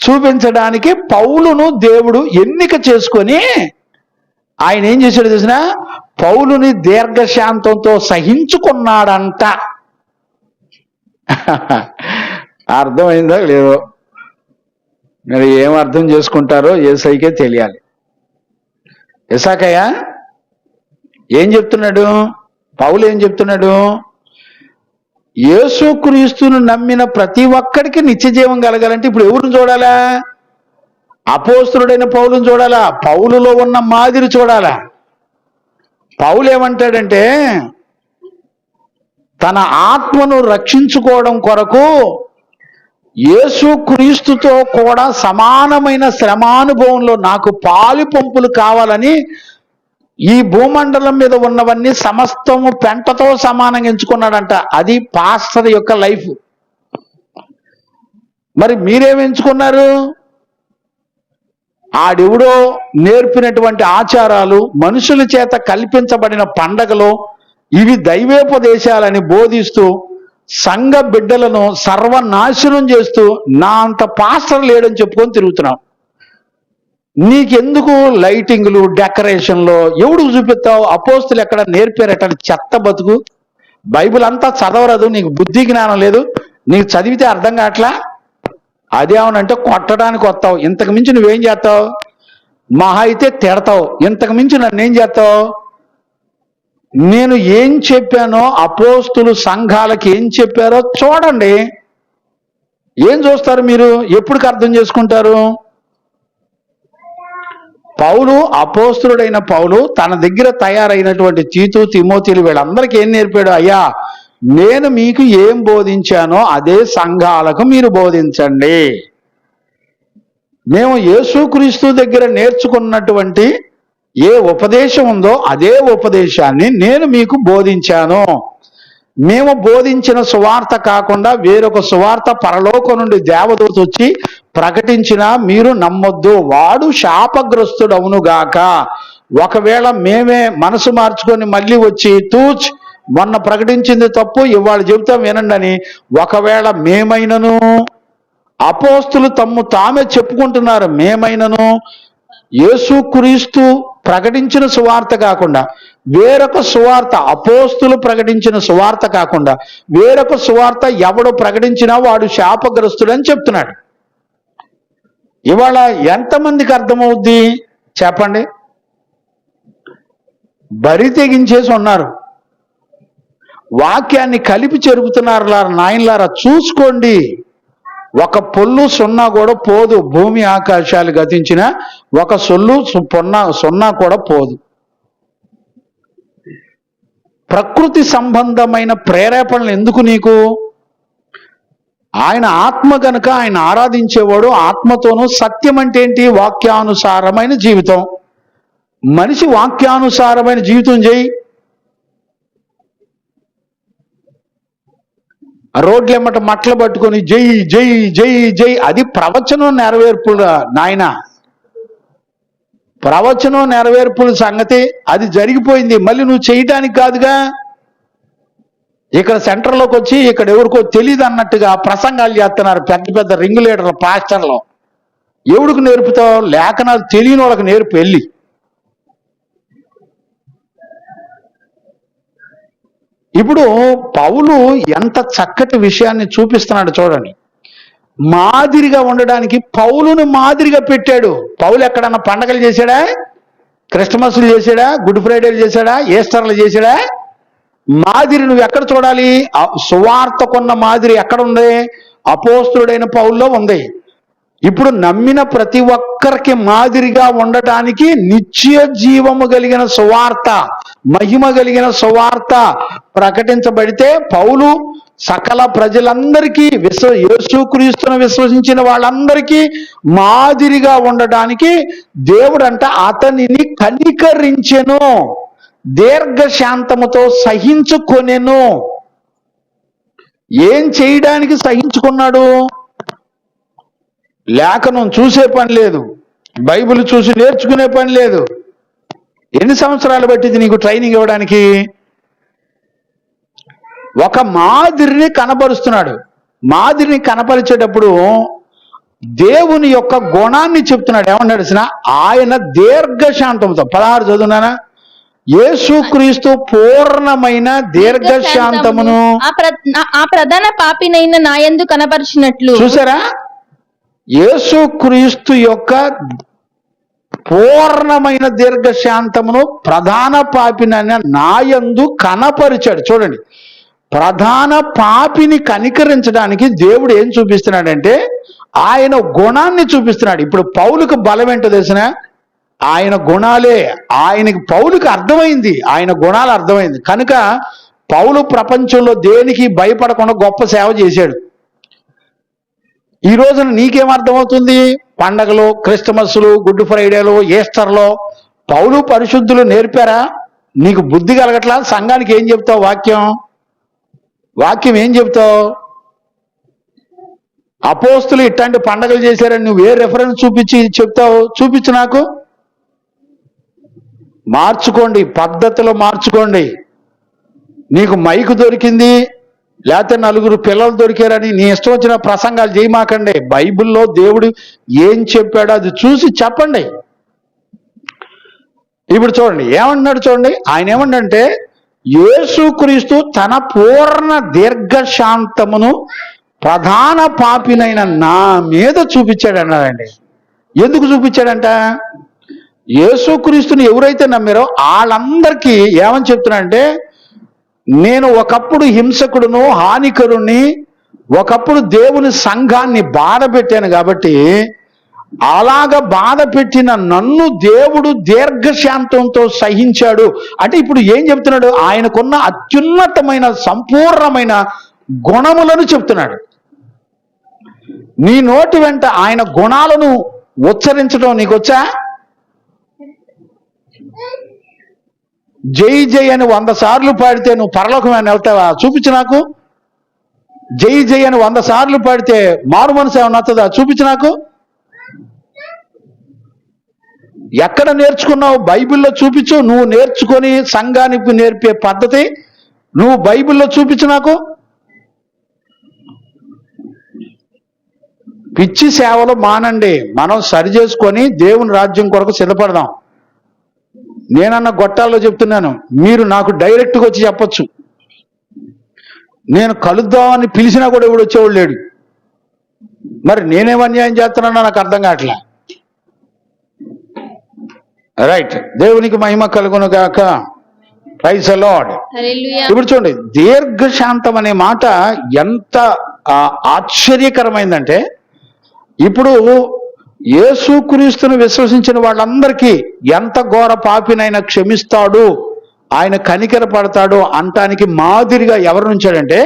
చూపించడానికి పౌలును దేవుడు ఎన్నిక చేసుకొని ఆయన ఏం చేశాడు తెలిసిన? పౌలుని దీర్ఘశాంతంతో సహించుకున్నాడంట. అర్థమైందో లేదో మరి ఏం అర్థం చేసుకుంటారో యేసయ్యకే తెలియాలి. ఇసాకయ్య ఏం చెప్తున్నాడు? పౌలు ఏం చెప్తున్నాడు? యేసుక్రీస్తును నమ్మిన ప్రతి ఒక్కడికి నిత్య జీవం కలగాలంటే ఇప్పుడు ఎవరిని చూడాలా? అపోస్తులుడైన పౌలుని చూడాలా? పౌలులో ఉన్న మాదిరి చూడాలా? పౌలు ఏమంటాడంటే తన ఆత్మను రక్షించుకోవడం కొరకు యేసుక్రీస్తుతో కూడా సమానమైన శ్రమానుభవంలో నాకు పాలు పంపులు కావాలని ఈ భూమండలం మీద ఉన్నవన్నీ సమస్తము పెంటతో సమానంగా ఎంచుకున్నాడంట. అది పాస్టర్ యొక్క లైఫ్. మరి మీరేమి ఎంచుకున్నారు? ఆడెవడో నేర్పినటువంటి ఆచారాలు, మనుషుల చేత కల్పించబడిన పండగలు, ఇవి దైవేపదేశాలని బోధిస్తూ సంఘ బిడ్డలను సర్వనాశనం చేస్తూ నా అంత పాస్టర్ లేడని చెప్పుకొని తిరుగుతున్నాం. నీకెందుకు లైటింగ్లు, డెకరేషన్లో ఎవడు చూపిస్తావు? అపోస్తులు ఎక్కడ నేర్పారట? చెత్త బతుకు. బైబిల్ అంతా చదవరదు, నీకు బుద్ధి జ్ఞానం లేదు, నీకు చదివితే అర్థం కావట్లా. అదేమనంటే కొట్టడానికి వస్తావు, ఇంతకు మించి నువ్వేం చేస్తావు? మహా అయితే తిడతావు, ఇంతకు మించి నన్ను ఏం చేస్తావు? నేను ఏం చెప్పానో, అపోస్తులు సంఘాలకి ఏం చెప్పారో చూడండి. ఏం చూస్తారు మీరు? ఎప్పటికి అర్థం చేసుకుంటారు? పౌలు, అపోస్తులుడైన పౌలు తన దగ్గర తయారైనటువంటి తీతు, తిమోతిలు వీళ్ళందరికీ ఏం నేర్పాడు? అయ్యా, నేను మీకు ఏం బోధించానో అదే సంఘాలకు మీరు బోధించండి. మేము యేసుక్రీస్తు దగ్గర నేర్చుకున్నటువంటి ఏ ఉపదేశం ఉందో అదే ఉపదేశాన్ని నేను మీకు బోధించాను. మేము బోధించిన సువార్త కాకుండా వేరొక సువార్త పరలోకం నుండి దేవదూత వచ్చి ప్రకటించినా మీరు నమ్మొద్దు, వాడు శాపగ్రస్తుడవునుగాక. ఒకవేళ మేమే మనసు మార్చుకొని మళ్ళీ వచ్చి తూచ్ మొన్న ప్రకటించింది తప్పు, ఇవాళ చెబుతాం వినండి అని ఒకవేళ మేమైనను, అపోస్తులు తమ్ము తామే చెప్పుకుంటున్నారు, మేమైనను యేసుక్రీస్తు ప్రకటించిన సువార్త కాకుండా వేరొక సువార్త, అపోస్తులు ప్రకటించిన సువార్త కాకుండా వేరొక సువార్త ఎవడు ప్రకటించినా వాడు శాపగ్రస్తుడు అని చెప్తున్నాడు. ఇవాళ ఎంతమందికి అర్థమవుద్ది చెప్పండి? బరి తెగించేసి ఉన్నారు, వాక్యాన్ని కలిపి చెరుపుతున్నారులా. నాయనలారా చూసుకోండి, ఒక పొల్లు సున్నా కూడా పోదు. భూమి ఆకాశాలు గతించిన ఒక సొల్లు సున్నా కూడా పోదు. ప్రకృతి సంబంధమైన ప్రేరేపణలు ఎందుకు నీకు? ఆయన ఆత్మ గనుక ఆయన ఆరాధించేవాడు ఆత్మతోనూ. సత్యం అంటే ఏంటి? వాక్యానుసారమైన జీవితం. మనిషి వాక్యానుసారమైన జీవితం చేయి. రోడ్లెమ్మట మట్టలు పట్టుకొని జై జై జై జై, అది ప్రవచనం నెరవేర్పుల నాయన, ప్రవచనం నెరవేర్పుల సంగతి అది జరిగిపోయింది. మళ్ళీ నువ్వు చేయటానికి కాదుగా. ఇక్కడ సెంటర్లోకి వచ్చి ఇక్కడ ఎవరికో తెలియదు అన్నట్టుగా ప్రసంగాలు చేస్తున్నారు పెద్ద పెద్ద రింగ్ లీడర్లు, పాస్టర్లు. ఎవడికి నేర్పుతావు? లేఖనాలు తెలియని వాళ్ళకి నేర్పు వెళ్ళి. ఇప్పుడు పౌలు ఎంత చక్కటి విషయాన్ని చూపిస్తున్నాడు చూడండి. మాదిరిగా ఉండడానికి పౌలును మాదిరిగా పెట్టాడు. పౌలు ఎక్కడన్నా పండగలు చేశాడా? క్రిస్టమస్లు చేశాడా? గుడ్ ఫ్రైడేలు చేశాడా? ఈస్టర్లు చేశాడా? మాదిరి నువ్వు ఎక్కడ చూడాలి? సువార్తకున్న మాదిరి ఎక్కడ ఉంది? అపోస్తుడైన పౌల్లో ఉంది. ఇప్పుడు నమ్మిన ప్రతి ఒక్కరికి మాదిరిగా ఉండటానికి నిత్య జీవము కలిగిన సువార్త, మహిమ కలిగిన సువార్త ప్రకటించబడితే పౌలు సకల ప్రజలందరికీ యేసుక్రీస్తును విశ్వసించిన వాళ్ళందరికీ మాదిరిగా ఉండడానికి దేవుడంట అతనిని కనికరించెను, దీర్ఘశాంతముతో సహించుకొనెను. ఏం చేయడానికి సహించుకున్నాడు? లేఖనం చూసే పని లేదు, బైబిల్ చూసి నేర్చుకునే పని లేదు. ఎన్ని సంవత్సరాలు పట్టింది నీకు ట్రైనింగ్ ఇవ్వడానికి? ఒక మాదిరిని కనపరుస్తున్నాడు. మాదిరిని కనపరిచేటప్పుడు దేవుని యొక్క గుణాన్ని చెప్తున్నాడు. ఏమన్నాడు? ఆయన దీర్ఘశాంతంతో 16 చదువునానా? యేసుక్రీస్తు పూర్ణమైన దీర్ఘశాంతమును ఆ ప్రధాన పాపినైన నాయందు కనపరిచినట్లు. చూసారా? యేసుక్రీస్తు యొక్క పూర్ణమైన దీర్ఘశాంతమును ప్రధాన పాపినైన నాయందు కనపరిచాడు. చూడండి, ప్రధాన పాపిని కనికరించడానికి దేవుడు ఏం చూపిస్తున్నాడంటే ఆయన గుణాన్ని చూపిస్తున్నాడు. ఇప్పుడు పౌలుకు బలం ఏంటో తెలిసిన? ఆయన గుణాలే. పౌలుకు అర్థమైంది, ఆయన గుణాలు అర్థమైంది కనుక పౌలు ప్రపంచంలో దేనికి భయపడకుండా గొప్ప సేవ చేశాడు. ఈ రోజున నీకేమర్థమవుతుంది? పండగలు, క్రిస్టమస్లు, గుడ్ ఫ్రైడేలు, ఈస్టర్లో పౌలు పరిశుద్ధులు నేర్పారా? నీకు బుద్ధి కలగట్లా? సంఘానికి ఏం చెప్తావు? వాక్యం ఏం చెప్తావు? అపోస్తులు ఇట్లాంటి పండగలు చేశారని నువ్వు ఏ రెఫరెన్స్ చూపించి చెప్తావు? చూపించు నాకు. మార్చుకోండి, పద్ధతిలో మార్చుకోండి. నీకు మైకు దొరికింది, లేకపోతే 4 పిల్లలు దొరికారని నీ ఇష్టం వచ్చిన ప్రసంగాలు చేయమాకండి. బైబిల్లో దేవుడు ఏం చెప్పాడో అది చూసి చెప్పండి. ఇప్పుడు చూడండి ఏమంటున్నాడు చూడండి. ఆయన ఏమంటే యేసుక్రీస్తు తన పూర్ణ దీర్ఘశాంతమును ప్రధాన పాపినైన నా మీద చూపించాడు అన్నాడండి. ఎందుకు చూపించాడంట? యేసుక్రీస్తుని ఎవరైతే నమ్మారో వాళ్ళందరికీ ఏమని చెప్తున్నాడంటే, నేను ఒకప్పుడు హింసకుడును, హానికరుణ్ణి, ఒకప్పుడు దేవుని సంఘాన్ని బాధ పెట్టాను కాబట్టి అలాగ బాధ పెట్టిన నన్ను దేవుడు దీర్ఘశాంతంతో సహించాడు. అంటే ఇప్పుడు ఏం చెప్తున్నాడు? ఆయనకున్న అత్యున్నతమైన సంపూర్ణమైన గుణములను చెప్తున్నాడు. నీ నోటి వెంట ఆయన గుణాలను ఉచ్చరించడం నీకు వచ్చా? జై జై అని 100 సార్లు పాడితే నువ్వు పరలోకమైన వెళ్తావా? చూపించు నాకు. జై జై అని 100 సార్లు పాడితే మారు మనసు ఏమన్నా వస్తుందా? చూపించు నాకు. ఎక్కడ నేర్చుకున్నావు? బైబిల్లో చూపించు. నువ్వు నేర్చుకొని సంఘానికి నేర్పే పద్ధతి నువ్వు బైబిల్లో చూపించు నాకు. పిచ్చి సేవలు మానండి. మనం సరి చేసుకొని దేవుని రాజ్యం కొరకు సిద్ధపడదాం. నేనన్న గొట్టాల్లో చెప్తున్నాను, మీరు నాకు డైరెక్ట్గా వచ్చి చెప్పొచ్చు. నేను కలుద్దామని పిలిచినా కూడా ఎవడు వచ్చేవాడు లేడు. మరి నేనేం అన్యాయం చేస్తున్నానో నాకు అర్థం కావట్లే. రైట్, దేవునికి మహిమ కలుగును గాక. Praise the Lord. హల్లెలూయా. ఇప్పుడు చూడండి, దీర్ఘశాంతం అనే మాట ఎంత ఆశ్చర్యకరమైందంటే, ఇప్పుడు యేసుక్రీస్తును విశ్వసించిన వాళ్ళందరికీ ఎంత ఘోర పాపినైనా క్షమిస్తాడు, ఆయన కనికర పడతాడు అంటానికి మాదిరిగా ఎవరు ఉంచాడంటే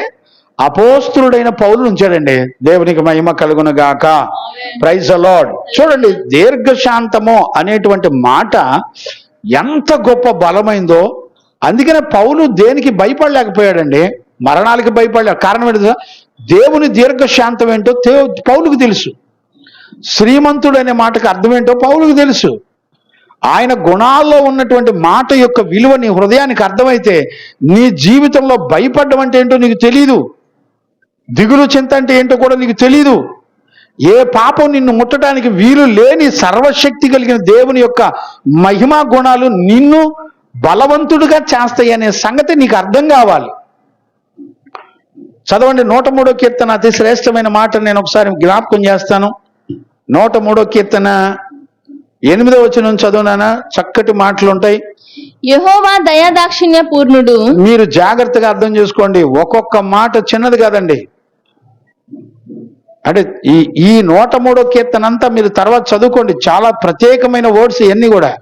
అపోస్తలుడైన పౌలు ఉంచాడండి. దేవునికి మహిమ కలుగును గాక. Praise the Lord. చూడండి, దీర్ఘశాంతము అనేటువంటి మాట ఎంత గొప్ప బలమైందో. అందుకనే పౌలు దేనికి భయపడలేకపోయాడండి, మరణాలకి భయపడలేక. కారణం ఏంటో, దేవుని దీర్ఘశాంతం ఏంటో పౌలుకు తెలుసు. శ్రీమంతుడు అనే మాటకు అర్థం ఏంటో పౌలుకు తెలుసు. ఆయన గుణాల్లో ఉన్నటువంటి మాట యొక్క విలువ నీ హృదయానికి అర్థమైతే నీ జీవితంలో భయపడ్డం అంటే ఏంటో నీకు తెలీదు, దిగులు చింత అంటే ఏంటో కూడా నీకు తెలీదు. ఏ పాపం నిన్ను ముట్టడానికి వీలు లేని సర్వశక్తి కలిగిన దేవుని యొక్క మహిమా గుణాలు నిన్ను బలవంతుడిగా చేస్తాయి అనే సంగతి నీకు అర్థం కావాలి. చదవండి, 103వ కీర్తన అతి శ్రేష్టమైన మాట నేను ఒకసారి జ్ఞాపకం చేస్తాను. 103వ కీర్తన 8వ వచనం చదువునానా, చక్కటి మాటలు ఉంటాయి. యెహోవా దయాదాక్షిణ్య పూర్ణుడు. మీరు జాగ్రత్తగా అర్థం చేసుకోండి, ఒక్కొక్క మాట చిన్నది కాదండి. అంటే ఈ 103వ కీర్తన అంతా మీరు తర్వాత చదువుకోండి. చాలా ప్రత్యేకమైన వర్డ్స్ ఇవన్నీ కూడా.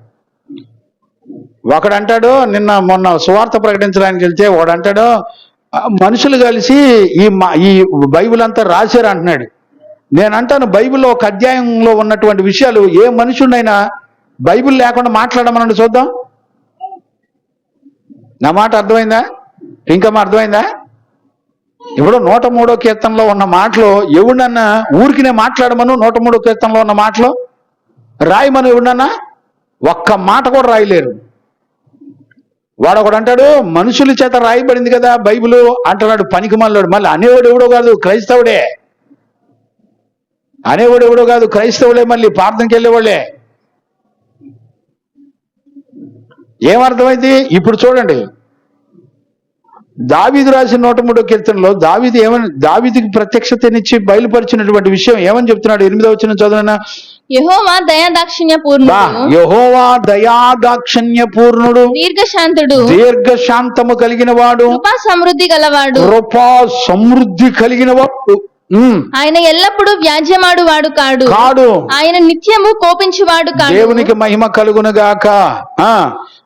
ఒకడంటాడు, మొన్న సువార్త ప్రకటించడానికి వెళ్తే ఒకడంటాడు, మనుషులు కలిసి ఈ బైబిల్ అంతా రాశారు అంటున్నాడు. నేనంటాను, బైబిల్లో ఒక అధ్యాయంలో ఉన్నటువంటి విషయాలు ఏ మనుషుడినైనా బైబిల్ లేకుండా మాట్లాడమనండి చూద్దాం. నా మాట అర్థమైందా? ఇంకమ్మా అర్థమైందా? ఇప్పుడు 103వ కీర్తనలో ఉన్న మాటలు ఎవడన్నా ఊరికినే మాట్లాడమను. 103వ కీర్తనలో ఉన్న మాటలు రాయమను ఎవడన్నా ఒక్క మాట కూడా రాయలేరు. వాడు ఒకడు అంటాడు, మనుషుల చేత రాయబడింది కదా బైబిల్ అంటున్నాడు, పనికి మళ్ళాడు. మళ్ళీ అనేవాడు ఎవడో కాదు, క్రైస్తవుడే. అనేవాడు ఎవడో కాదు, క్రైస్తవులే. మళ్ళీ ప్రార్థనకి వెళ్ళేవాళ్ళే. ఏమర్థమైంది? ఇప్పుడు చూడండి, దావీదు రాసిన 103వ కీర్తనలో దావీదుకి ప్రత్యక్షతనిచ్చి బయలుపరిచినటువంటి విషయం ఏమని చెప్తున్నాడు? 8వ వచనం చదువునా. యెహోవా దయాదాక్షిణ్య పూర్ణుడు. యెహోవా దయాదాక్షిణ్య పూర్ణుడు, దీర్ఘశాంతము కలిగిన వాడు, కృపా సమృద్ధి గలవాడు. కృపా సమృద్ధి కలిగిన వాడు. ఆయన ఎల్లప్పుడూ వ్యాజ్యమాడువాడు కాడు. ఆయన నిత్యము కోపించువాడు కాడు. దేవునికి మహిమ కలుగును గాక.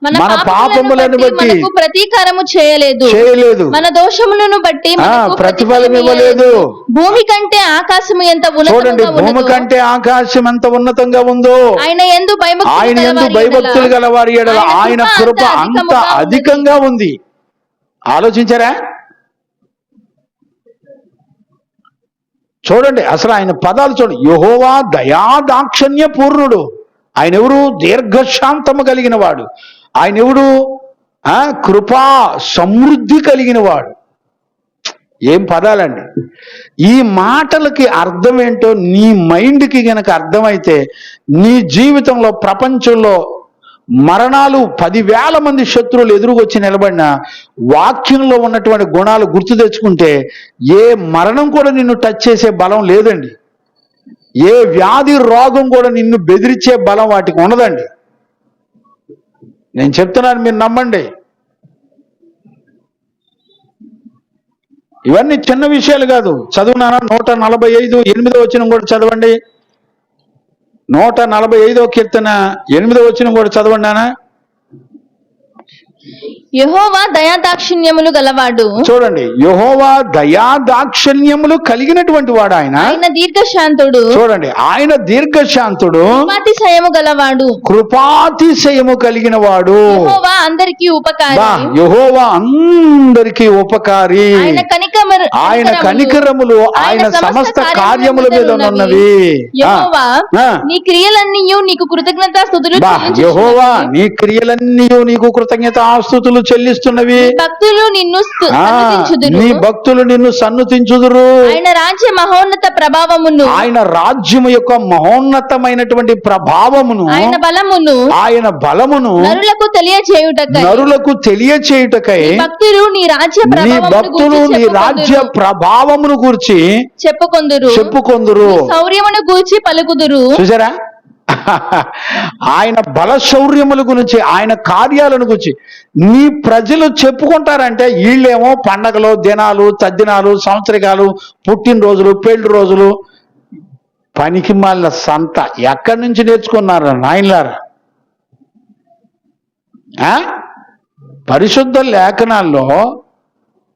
మన పాపములను బట్టి మనకు ప్రతీకారము చేయలేదు, మన దోషములను బట్టి ప్రతిఫలం ఇవ్వలేదు. భూమి కంటే ఆకాశము ఎంత చూడండి, భూమి కంటే ఆకాశం ఎంత ఉన్నతంగా ఉందో ఆయన యందు భయభక్తులు గల వారి ఎడల ఆయన కృప అంత అధికంగా ఉంది. ఆలోచించారా? చూడండి, అసలు ఆయన పదాలు చూడండి. యెహోవా దయాదాక్షిణ్య పూర్ణుడు. ఆయన ఎవరు? దీర్ఘశాంతము కలిగిన వాడు. ఆయన ఎవడు? కృపా సమృద్ధి కలిగిన వాడు. ఏం పదాలండి! ఈ మాటలకి అర్థం ఏంటో నీ మైండ్కి గనక అర్థమైతే నీ జీవితంలో ప్రపంచంలో మరణాలు 10,000 మంది శత్రువులు ఎదురుకొచ్చి నిలబడిన వాక్యంలో ఉన్నటువంటి గుణాలు గుర్తు తెచ్చుకుంటే ఏ మరణం కూడా నిన్ను టచ్ చేసే బలం లేదండి. ఏ వ్యాధి రోగం కూడా నిన్ను బెదిరించే బలం వాటికి ఉండదండి. నేను చెప్తున్నాను, మీరు నమ్మండి. ఇవన్నీ చిన్న విషయాలు కాదు. చదువునానా 145 8వ వచనం కూడా చదవండి. 145వ కీర్తన 8వ వచనం కూడా చదవండి నానా. యెహోవా దయాదాక్షిణ్యములు గలవాడు. చూడండి, యెహోవా దయాదాక్షిణ్యములు కలిగినటువంటి వాడు ఆయన. ఆయన దీర్ఘశాంతుడు. చూడండి, ఆయన దీర్ఘశాంతుడు, కృపాతిశయము గలవాడు, కృపాతిశయము కలిగిన వాడు. యెహోవా అందరికీ ఉపకారి. యెహోవా అందరికీ ఉపకారి. ఆయన కనికరములు ఆయన సమస్త కార్యముల మీద ఉన్నవి. యెహోవా నీ క్రియలన్నీయు నీకు కృతజ్ఞతాస్తుతులు చెల్లించుచున్నవి. యెహోవా నీ క్రియలన్నీయు నీకు కృతజ్ఞతాస్తుతులు చెల్లిస్తున్నవి. భక్తులు నిన్ను సన్నుతించుదురు. నీ భక్తులు నిన్ను సన్నుతించుదురు. ఆయన రాజ్య మహోన్నత ప్రభావమును, ఆయన రాజ్యము యొక్క మహోన్నతమైనటువంటి ప్రభావమును, ఆయన బలమును నరులకు తెలియచేయుటకై భక్తులు నీ రాజ్య ప్రభావమును గూర్చి చెప్పుకొందురు. శౌర్యమును గూర్చి పలుకుదురు. చూసారా, ఆయన బల శౌర్యముల గురించి, ఆయన కార్యాలను గురించి నీ ప్రజలు చెప్పుకుంటారంటే, వీళ్ళేమో పండగలు, దినాలు, తద్దినాలు, సంవత్సరికాలు, పుట్టినరోజులు, పెళ్లి రోజులు, పనికి మాలిన సంత ఎక్కడి నుంచి నేర్చుకున్నారు నాయనలారా? పరిశుద్ధ లేఖనాల్లో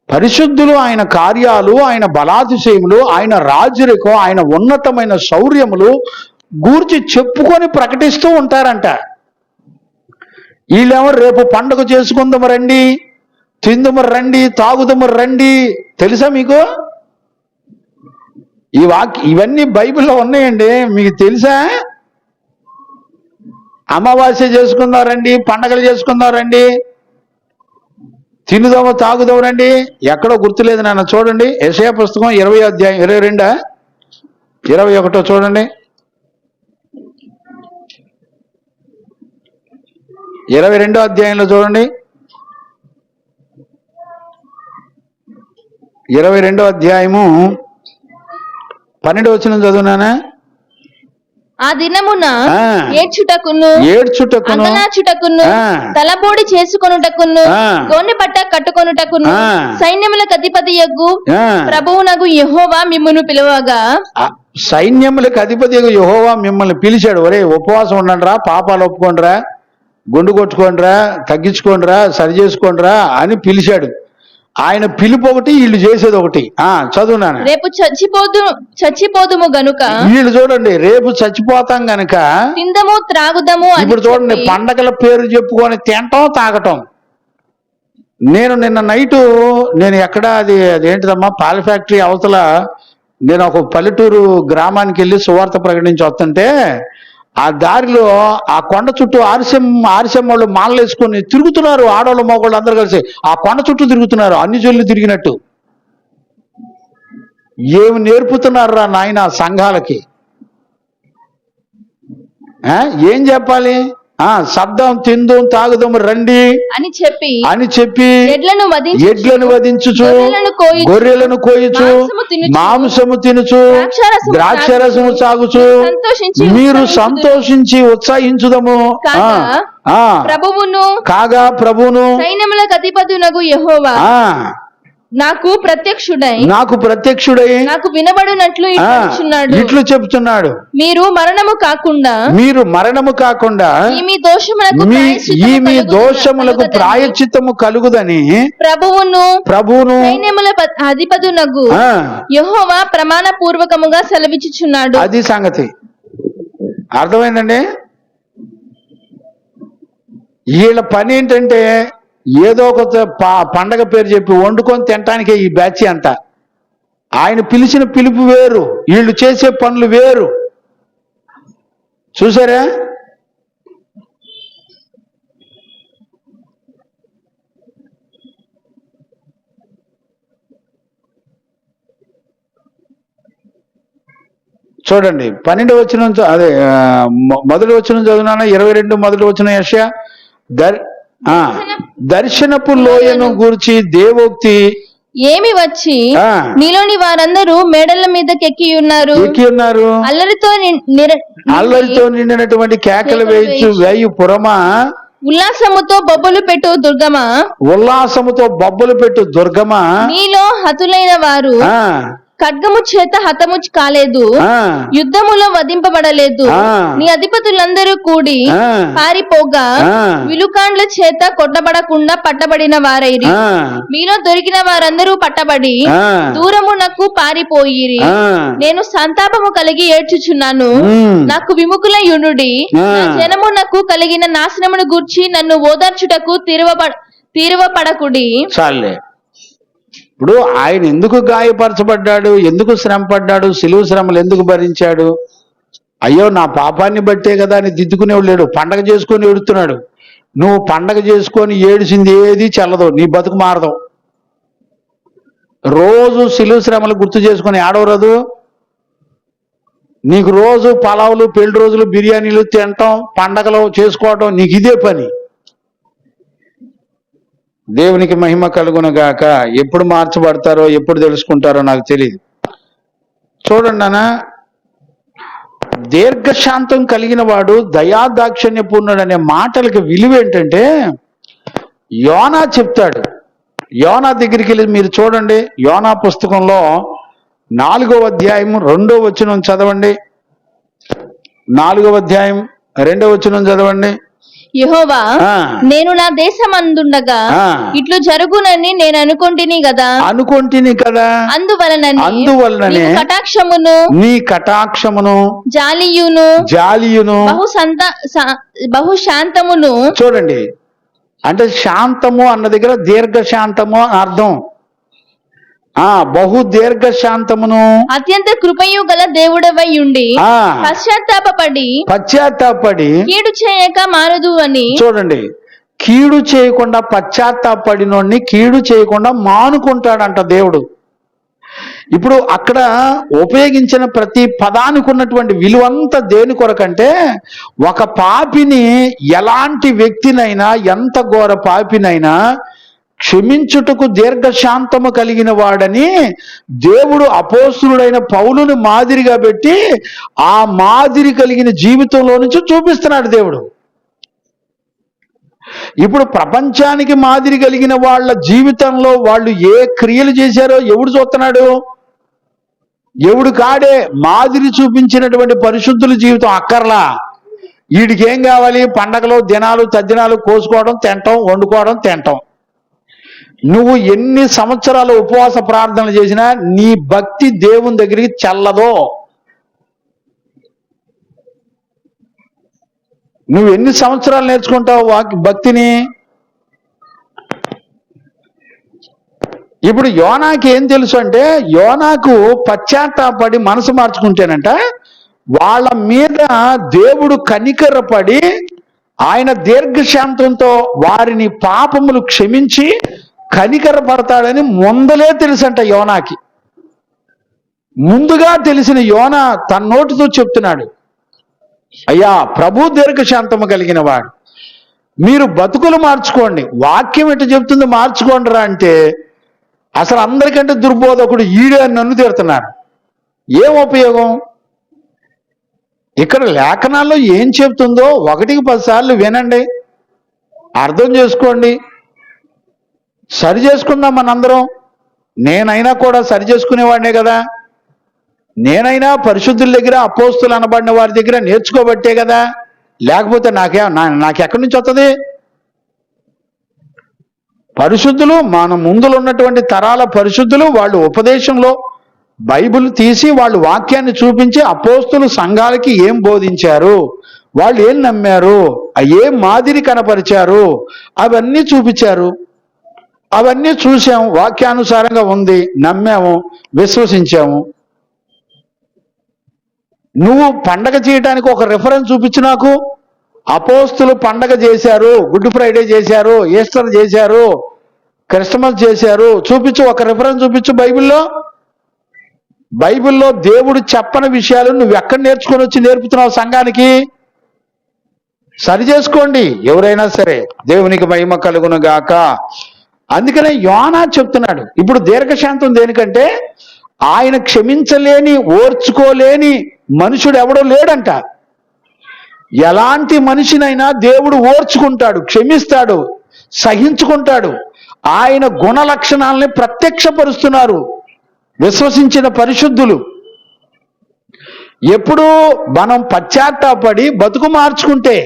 పరిశుద్ధులు ఆయన కార్యాలు, ఆయన బలాతిశయములు, ఆయన రాజరికం, ఆయన ఉన్నతమైన శౌర్యములు గూర్చి చెప్పుకొని ప్రకటిస్తూ ఉంటారంట. వీళ్ళేమో రేపు పండుగ చేసుకుందాము రండి, తిందుము రండి, తాగుదము రండి. తెలుసా మీకు? ఇవన్నీ బైబిల్లో ఉన్నాయండి, మీకు తెలుసా? అమావాస్య చేసుకుందారండి, పండగలు చేసుకుందారండి, తినుదాము తాగుదాము రండి. ఎక్కడో గుర్తులేదు నాన్న, చూడండి యెషయా పుస్తకం 20వ అధ్యాయం 21 చూడండి. 22వ అధ్యాయంలో చూడండి, 22వ అధ్యాయము 12వ వచనం చదువునానా? ఆ దినమున ఏడ్చుటకును అంగలార్చుటకును తలబోడి చేసుకొనుటకును గోనె పట్ట కట్టుకొనుటకును సైన్యములకు అధిపతియగు ప్రభువునగు యెహోవా మిమ్మును పిలువగా, సైన్యములకు అధిపతియగు యెహోవా మిమ్మల్ని పిలిచాడు. ఒరే ఉపవాసం ఉండండిరా, పాపాలు ఒప్పుకోండిరా, గుండు కొట్టుకోండిరా, తగ్గించుకోండిరా, సరి చేసుకోండిరా అని పిలిచాడు. ఆయన పిలుపు ఒకటి, వీళ్ళు చేసేది ఒకటి. చదువునాను. రేపు చచ్చిపోదుము గనుక, వీళ్ళు చూడండి, రేపు చచ్చిపోతాం గనుక తిందము త్రాగుదము. ఇప్పుడు చూడండి, పండగల పేరు చెప్పుకొని తినటం తాగటం. నేను నిన్న నైటు ఎక్కడ అదేంటిదమ్మా, పాల ఫ్యాక్టరీ అవతల నేను ఒక పల్లెటూరు గ్రామానికి వెళ్ళి సువార్త ప్రకటించి వస్తుంటే, ఆ దారిలో ఆ కొండ చుట్టూ ఆర్సెం వాళ్ళు మాలలు వేసుకొని తిరుగుతున్నారు. ఆడవాళ్ళు మగవాళ్ళు అందరూ కలిసి ఆ కొండ చుట్టూ తిరుగుతున్నారు, అన్ని జల్లు తిరిగినట్టు. ఏమి నేర్పుతున్నారా నాయన సంఘాలకి? ఏం చెప్పాలి? సద్దాం, తిందాం, తాగుదాం రండి అని చెప్పి ఎడ్లను వధించుచు, గొర్రెలను కోయుచు, మాంసము తినుచు, ద్రాక్షరసము తాగుచు మీరు సంతోషించి ఉత్సాహించుదము. కాగా ప్రభువును సైన్యములకు అధిపతియగు యెహోవా నాకు ప్రత్యక్షుడై నాకు వినబడినట్లు ఇట్లు చెప్తున్నాడు. మీరు మరణము కాకుండా ఈ మీ దోషములకు ప్రాయశ్చిత్తము కలుగుదని ప్రభువును సైన్యముల అధిపతియగు యెహోవా ప్రమాణ పూర్వకముగా సెలవిచ్చుచున్నాడు. అది సంగతి. అర్థమైందండి? వీళ్ళ పని ఏంటంటే, ఏదో ఒక పండగ పేరు చెప్పి వండుకొని తినటానికే ఈ బ్యాచ్ అంతా. ఆయన పిలిచిన పిలుపు వేరు, వీళ్ళు చేసే పనులు వేరు. చూసారా? చూడండి 12వ వచనం, అదే మొదటి వచనం చదువునా? 22 మొదటి వచనం యెషయా. దర్శనపు లోయను గూర్చి దేవోక్తి ఏమి వచ్చి నీలోని వారందరూ మేడల మీదకి ఎక్కి ఉన్నారు, అల్లరితో నిండినటువంటి కేకలు వేయు పురమా, ఉల్లాసముతో బొబ్బలు పెట్టు దుర్గమా, నీలో హతులైన వారు ఖడ్గము చేత హతము కాలేదు, ఆ, యుద్ధములో వధింపబడలేదు. ఆ, నీ అధిపతులందరూ కూడి ఆ, పారిపోగా ఆ, విలుకాండ్ల చేత కొట్టబడకుండా పట్టబడిన వారైరి. ఆ, మీలో దొరికిన వారందరూ పట్టబడి ఆ, దూరమునకు పారిపోయిరి. ఆ. నేను సంతాపము కలిగి ఏడ్చుచున్నాను. నాకు విముఖులై యుండుడి. నా జనమునకు కలిగిన నాశనమును గూర్చి నన్ను ఓదార్చుటకు తీరువపడకుడి. చాలే. ఇప్పుడు ఆయన ఎందుకు గాయపరచబడ్డాడు, ఎందుకు శ్రమ పడ్డాడు, సిలువ శ్రమలు ఎందుకు భరించాడు? అయ్యో నా పాపాన్ని బట్టే కదా అని దిద్దుకునేవాడు లేడు. పండగ చేసుకొని ఏడుతున్నాడు. నువ్వు పండగ చేసుకొని ఏడిసింది ఏది చల్లదు, నీ బతుకు మారదు. రోజు సిలువ శ్రమలు గుర్తు చేసుకొని ఏడవరదు. నీకు రోజు పలావులు, పెళ్లి రోజులు, బిర్యానీలు తినటం, పండగలు చేసుకోవటం నీకు ఇదే పని. దేవునికి మహిమ కలుగును గాక. ఎప్పుడు మార్చబడతారో ఎప్పుడు తెలుసుకుంటారో నాకు తెలియదు. చూడండి అన్న, దీర్ఘశాంతం కలిగిన వాడు దయాదాక్షిణ్యపూర్ణుడు అనే మాటలకి విలువ ఏంటంటే యోనా చెప్తాడు. యోనా దగ్గరికి వెళ్ళి మీరు చూడండి, యోనా పుస్తకంలో 4వ అధ్యాయం 2వ వచనం చదవండి. 4వ అధ్యాయం 2వ వచనం చదవండి. యెహోవా, నేను నా దేశమందుండగా ఇట్లు జరుగునని నేను అనుకొంటిని కదా. అందువలననే నీ కటాక్షమును జాలియును బహుశాంతమును. చూడండి, అంటే శాంతము అన్న దగ్గర దీర్ఘశాంతము అర్థం. బహు దీర్ఘశాంతమును, అత్యంత కృపయు గల దేవుడవై ఉండి పశ్చాత్తాపడి కీడు చేయక మానదు అని. చూడండి, కీడు చేయకుండా పశ్చాత్తాపడినోడిని కీడు చేయకుండా మానుకుంటాడంట దేవుడు. ఇప్పుడు అక్కడ ఉపయోగించిన ప్రతి పదానికి ఉన్నటువంటి విలువంతా దేని కొరకంటే, ఒక పాపిని, ఎలాంటి వ్యక్తినైనా, ఎంత ఘోర పాపినైనా క్షమించుటకు దీర్ఘశాంతము కలిగిన వాడని దేవుడు అపోస్తులుడైన పౌలుని మాదిరిగా పెట్టి ఆ మాదిరి కలిగిన జీవితంలో నుంచి చూపిస్తున్నాడు దేవుడు. ఇప్పుడు ప్రపంచానికి మాదిరి కలిగిన వాళ్ళ జీవితంలో వాళ్ళు ఏ క్రియలు చేశారో ఎవడు చూస్తున్నాడు? ఎవడు కాడే మాదిరి చూపించినటువంటి పరిశుద్ధుల జీవితం అక్కర్లా. వీడికి ఏం కావాలి? పండగలు, దినాలు, తద్దినాలు కోసుకోవడం, తినటం, వండుకోవడం, తినటం. నువ్వు ఎన్ని సంవత్సరాలు ఉపవాస ప్రార్థనలు చేసినా నీ భక్తి దేవుని దగ్గరికి చెల్లదో. నువ్వు ఎన్ని సంవత్సరాలు నేర్చుకుంటావు భక్తిని? ఇప్పుడు యోనాకి ఏం తెలుసు అంటే, యోనాకు పశ్చాత్తాపడి మనసు మార్చుకుంటేనంట వాళ్ళ మీద దేవుడు కనికరపడి ఆయన దీర్ఘశాంతంతో వారిని పాపములు క్షమించి కనికరపడతాడని ముందలే తెలుసంట యోనాకి. ముందుగా తెలిసిన యోనా తన నోటితో చెప్తున్నాడు, అయ్యా ప్రభు దీర్ఘశాంతము కలిగిన వాడు, మీరు బతుకులు మార్చుకోండి. వాక్యం ఎట్లా చెప్తుంది మార్చుకోండి రా అంటే, అసలు అందరికంటే దుర్బోధకుడు ఈడే అని నన్ను తిడుతున్నారు. ఏం ఉపయోగం? ఇక్కడ లేఖనాల్లో ఏం చెప్తుందో 1కి 10 సార్లు వినండి, అర్థం చేసుకోండి, సరి చేసుకుందాం మనందరం. నేనైనా కూడా సరి చేసుకునేవాడినే కదా. నేనైనా పరిశుద్ధుల దగ్గర, అపోస్తులు అనబడిన వారి దగ్గర నేర్చుకోబట్టే కదా. లేకపోతే నాకెక్కడి నుంచి వస్తుంది? పరిశుద్ధులు, మన ముందులో ఉన్నటువంటి తరాల పరిశుద్ధులు, వాళ్ళు ఉపదేశంలో బైబిల్ తీసి వాళ్ళు వాక్యాన్ని చూపించి అపోస్తులు సంఘాలకి ఏం బోధించారు, వాళ్ళు ఏం నమ్మారు, ఏం మాదిరి కనపరిచారు, అవన్నీ చూపించారు. అవన్నీ చూసాము, వాక్యానుసారంగా ఉంది, నమ్మాము, విశ్వసించాము. నువ్వు పండగ చేయడానికి ఒక రిఫరెన్స్ చూపించు నాకు. అపోస్తులు పండగ చేశారు, గుడ్ ఫ్రైడే చేశారు, ఈస్టర్ చేశారు, క్రిస్మస్ చేశారు, చూపించు, ఒక రిఫరెన్స్ చూపించు బైబిల్లో. బైబిల్లో దేవుడు చెప్పని విషయాలు నువ్వు ఎక్కడ నేర్చుకొని వచ్చి నేర్పుతున్నావు సంఘానికి? సరి చేసుకోండి ఎవరైనా సరే. దేవునికి మహిమ కలుగును గాక. అందుకనే యోనా చెప్తున్నాడు, ఇప్పుడు దీర్ఘశాంతం దేనికంటే ఆయన క్షమించలేని, ఓర్చుకోలేని మనుషుడు ఎవడో లేడంట. ఎలాంటి మనిషినైనా దేవుడు ఓర్చుకుంటాడు, క్షమిస్తాడు, సహించుకుంటాడు. ఆయన గుణ లక్షణాలని ప్రత్యక్షపరుస్తున్నారు విశ్వసించిన పరిశుద్ధులు. ఎప్పుడు మనం పశ్చాత్తాపడి బతుకు మార్చుకుంటే,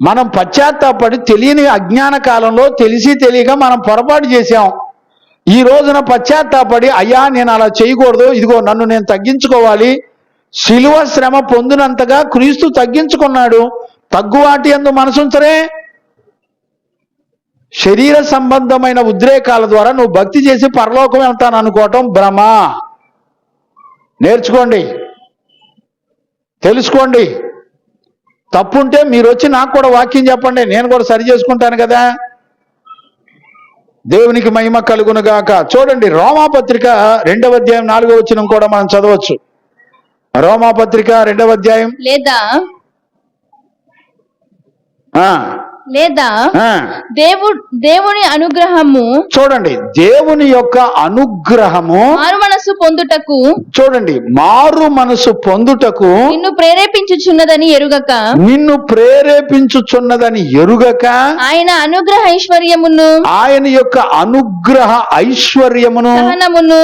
మనం పశ్చాత్తాపడి తెలియని అజ్ఞాన కాలంలో తెలిసి తెలియక మనం పొరపాటు చేశాం. ఈ రోజున పశ్చాత్తాపడి అయ్యా నేను అలా చేయకూడదు, ఇదిగో నన్ను నేను తగ్గించుకోవాలి, శిలువ శ్రమ పొందినంతగా క్రీస్తు తగ్గించుకున్నాడు, తగ్గువాటి యందు మనసుంచరే. శరీర సంబంధమైన ఉద్రేకాల ద్వారా నువ్వు భక్తి చేసి పరలోకం వెళ్తాను అనుకోవటం భ్రమ. నేర్చుకోండి, తెలుసుకోండి. తప్పుంటే మీరు వచ్చి నాకు కూడా వాక్యం చెప్పండి, నేను కూడా సరి చేసుకుంటాను కదా. దేవునికి మహిమ కలుగును గాక. చూడండి, రోమాపత్రిక 2వ అధ్యాయం 4వ వచనం కూడా మనం చదవచ్చు. రోమాపత్రిక 2వ అధ్యాయం. లేదా దేవుని అనుగ్రహము, చూడండి, దేవుని యొక్క అనుగ్రహము మారు మనసు పొందుటకు, చూడండి, మారు మనసు పొందుటకు నిన్ను ప్రేరేపించుచున్నదని ఎరుగక ఆయన అనుగ్రహ ఐశ్వర్యమును, ఆయన యొక్క అనుగ్రహ ఐశ్వర్యమును, సహనమును,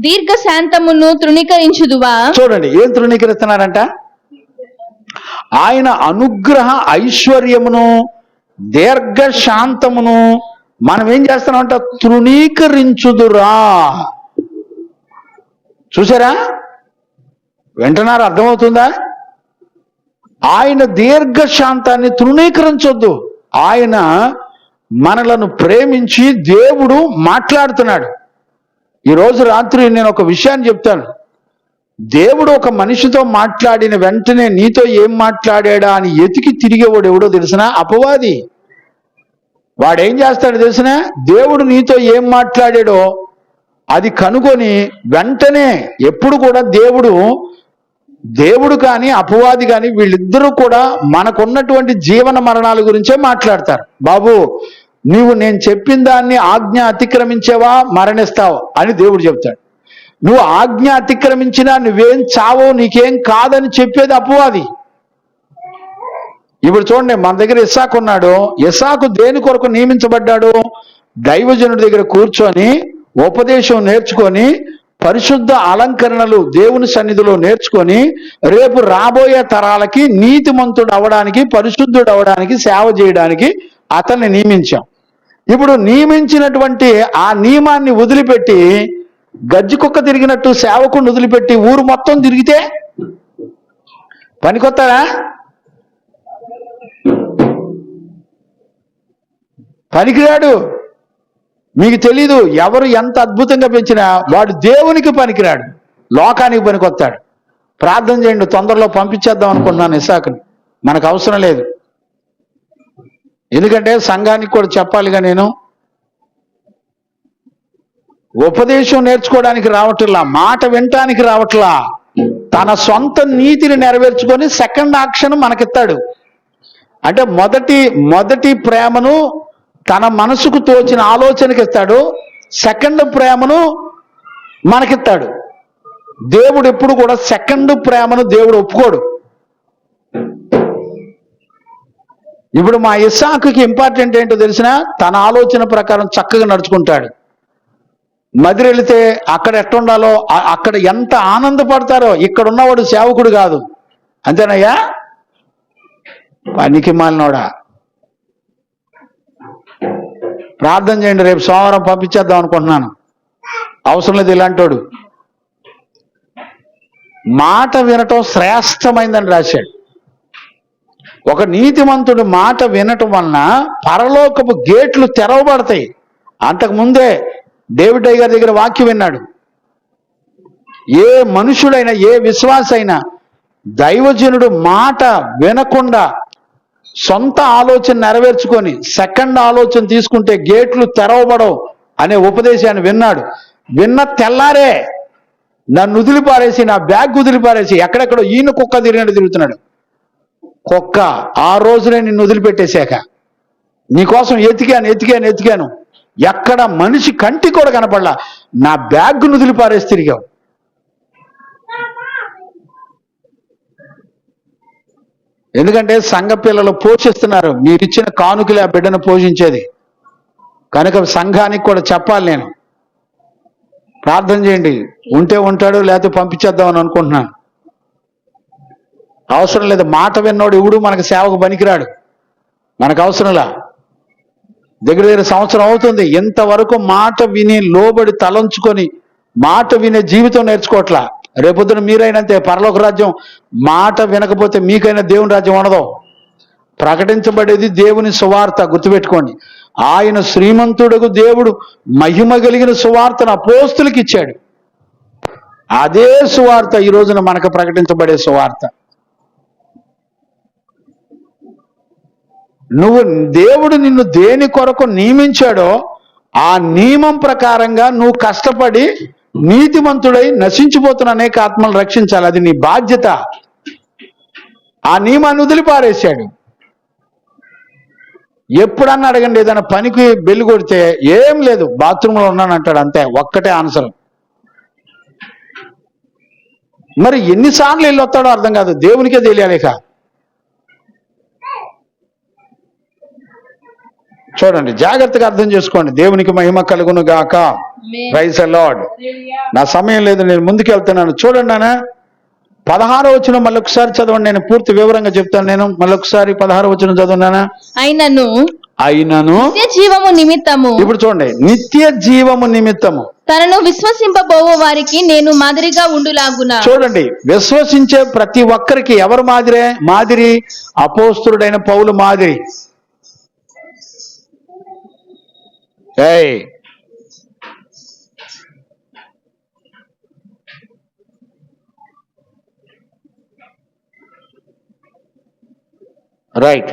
దీర్ఘ శాంతమును తృణీకరించుదువా. చూడండి, ఏం తృణీకరిస్తున్నారంట? ఆయన అనుగ్రహ ఐశ్వర్యమును దీర్ఘ శాంతమును మనం ఏం చేస్తున్నామంట? తృణీకరించుదురా. చూసారా? వింటున్నారా? అర్థమవుతుందా? ఆయన దీర్ఘ శాంతాన్ని తృణీకరించొద్దు. ఆయన మనలను ప్రేమించి దేవుడు మాట్లాడుతున్నాడు. ఈరోజు రాత్రి నేను ఒక విషయాన్ని చెప్తాను. దేవుడు ఒక మనిషితో మాట్లాడిన వెంటనే నీతో ఏం మాట్లాడా అని ఎతికి తిరిగేవాడు ఎవడో తెలిసినా? అపవాది. వాడేం చేస్తాడు తెలిసినా? దేవుడు నీతో ఏం మాట్లాడాడో అది కనుగొని వెంటనే, ఎప్పుడు కూడా దేవుడు కానీ అపవాది కానీ వీళ్ళిద్దరూ కూడా మనకున్నటువంటి జీవన మరణాల గురించే మాట్లాడతారు. బాబు, నీవు నేను చెప్పిన దాన్ని ఆజ్ఞ అతిక్రమించావా మరణిస్తావు అని దేవుడు చెప్తాడు. నువ్వు ఆజ్ఞ అతిక్రమించినా నువ్వేం చావో, నీకేం కాదని చెప్పేది అపవాది. ఇప్పుడు చూడండి, మన దగ్గర ఇస్సాకు ఉన్నాడు. ఇస్సాకు దేని కొరకు నియమించబడ్డాడు? దైవజనుడి దగ్గర కూర్చొని ఉపదేశం నేర్చుకొని పరిశుద్ధ అలంకరణలు దేవుని సన్నిధిలో నేర్చుకొని రేపు రాబోయే తరాలకి నీతిమంతుడు అవడానికి, పరిశుద్ధుడు అవడానికి, సేవ చేయడానికి అతన్ని నియమించాం. ఇప్పుడు నియమించినటువంటి ఆ నియమాన్ని వదిలిపెట్టి గజ్జి కుక్క తిరిగినట్టు సేవకుని వదిలిపెట్టి ఊరు మొత్తం తిరిగితే పనికొస్తాడా? పనికిరాడు. మీకు తెలీదు, ఎవరు ఎంత అద్భుతంగా పెంచినా వాడు దేవునికి పనికిరాడు, లోకానికి పనికొస్తాడు. ప్రార్థన చేయండి, తొందరలో పంపించేద్దాం అనుకుంటున్నాను ఇస్సాకుని. మనకు అవసరం లేదు, ఎందుకంటే సంఘానికి కూడా చెప్పాలిగా. నేను ఉపదేశం నేర్చుకోవడానికి రావట్లా, మాట వినటానికి రావట్లా. తన సొంత నీతిని నెరవేర్చుకొని సెకండ్ యాక్షన్ మనకిస్తాడు. అంటే మొదటి ప్రేమను తన మనసుకు తోచిన ఆలోచనకి ఇస్తాడు, సెకండ్ ప్రేమను మనకిస్తాడు. దేవుడు ఎప్పుడు కూడా సెకండ్ ప్రేమను దేవుడు ఒప్పుకోడు. ఇప్పుడు మా ఇస్సాకుకి ఇంపార్టెంట్ ఏంటో తెలిసినా, తన ఆలోచన ప్రకారం చక్కగా నడుచుకుంటాడు. మదిరి వెళితే అక్కడ ఎట్టుండాలో, అక్కడ ఎంత ఆనందపడతారో. ఇక్కడ ఉన్నవాడు సేవకుడు కాదు, అంతేనయ్యా? పనికి మాలినోడా. ప్రార్థన చేయండి, రేపు సోమవారం పంపించేద్దాం అనుకుంటున్నాను. అవసరం లేదు ఇలాంటోడు. మాట వినటం శ్రేష్టమైందని రాశాడు. ఒక నీతిమంతుడు మాట వినటం వలన పరలోకపు గేట్లు తెరవబడతాయి. అంతకుముందే డేవిడ్ గారి దగ్గర వాక్యం విన్నాడు. ఏ మనుషుడైనా, ఏ విశ్వాసైనా దైవజనుడు మాట వినకుండా సొంత ఆలోచన నెరవేర్చుకొని సెకండ్ ఆలోచన తీసుకుంటే గేట్లు తెరవబడవు అనే ఉపదేశాన్ని విన్నాడు. విన్న తెల్లారే నన్ను వదిలిపారేసి, నా బ్యాగ్ వదిలిపారేసి ఎక్కడెక్కడో ఈయన కుక్క తిరిగినట్టు తిరుగుతున్నాడు. కుక్క ఆ రోజునే నిన్ను వదిలిపెట్టేశాక నీకోసం ఎతికాను, ఎక్కడ మనిషి కంటి కూడా కనపడలా, నా బ్యాగ్ను వదిలిపారేసి తిరిగావు. ఎందుకంటే సంఘ పిల్లలు పోషిస్తున్నారు, మీరిచ్చిన కానుకలే ఆ బిడ్డను పోషించేది. కనుక సంఘానికి కూడా చెప్పాలి నేను, ప్రార్థన చేయండి. ఉంటే ఉంటాడు, లేకపోతే పంపించేద్దామని అనుకుంటున్నాను. అవసరం లేదు. మాట విన్నోడు ఎవడు మనకు సేవకు పనికిరాడు. మనకు అవసరంలా. దగ్గర దగ్గర సంవత్సరం అవుతుంది ఇంతవరకు మాట విని లోబడి తలంచుకొని మాట వినే జీవితం నేర్చుకోవట్లా. రేపొద్దున మీరైనంతే పరలోక రాజ్యం మాట వినకపోతే మీకైనా దేవుని రాజ్యం ఉండదు. ప్రకటించబడేది దేవుని సువార్త, గుర్తుపెట్టుకోండి. ఆయన శ్రీమంతుడకు దేవుడు మహిమ కలిగిన సువార్తను అపోస్తులకు ఇచ్చాడు. అదే సువార్త ఈ రోజున మనకు ప్రకటించబడే సువార్త. దేవుడు నిన్ను దేని కొరకు నియమించాడో ఆ నియమం ప్రకారంగా నువ్వు కష్టపడి నీతిమంతుడై నశించిపోతున్న అనేక ఆత్మలు రక్షించాలి. అది నీ బాధ్యత. ఆ నియమాన్ని వదిలిపారేశాడు. ఎప్పుడన్నా అడగండి, ఏదైనా పనికి బెల్లు కొడితే ఏం లేదు బాత్రూంలో ఉన్నానంటాడు, అంతే. ఒక్కటే ఆన్సర్. మరి ఎన్నిసార్లు వెళ్ళి వస్తాడో అర్థం కాదు. దేవునికే తెలియాలిక. చూడండి, జాగ్రత్తగా అర్థం చేసుకోండి. దేవునికి మహిమ కలుగును గాక. Praise the Lord. నా సమయం లేదు, నేను ముందుకెళ్తున్నాను. చూడండి నాన్న, 16వ వచనం మళ్ళొకసారి చదవండి. నేను పూర్తి వివరంగా చెప్తాను. నేను మళ్ళొకసారి 16వ వచనం చదవన్నానా. అయినను నిత్య జీవము నిమిత్తము. ఇప్పుడు చూడండి, నిత్య జీవము నిమిత్తము తనను విశ్వసింపబోవు వారికి నేను మాదిరిగా ఉండులాగున. చూడండి, విశ్వసించే ప్రతి ఒక్కరికి ఎవరు మాదిరి? అపోస్తులుడైన పౌలు మాదిరి. రైట్.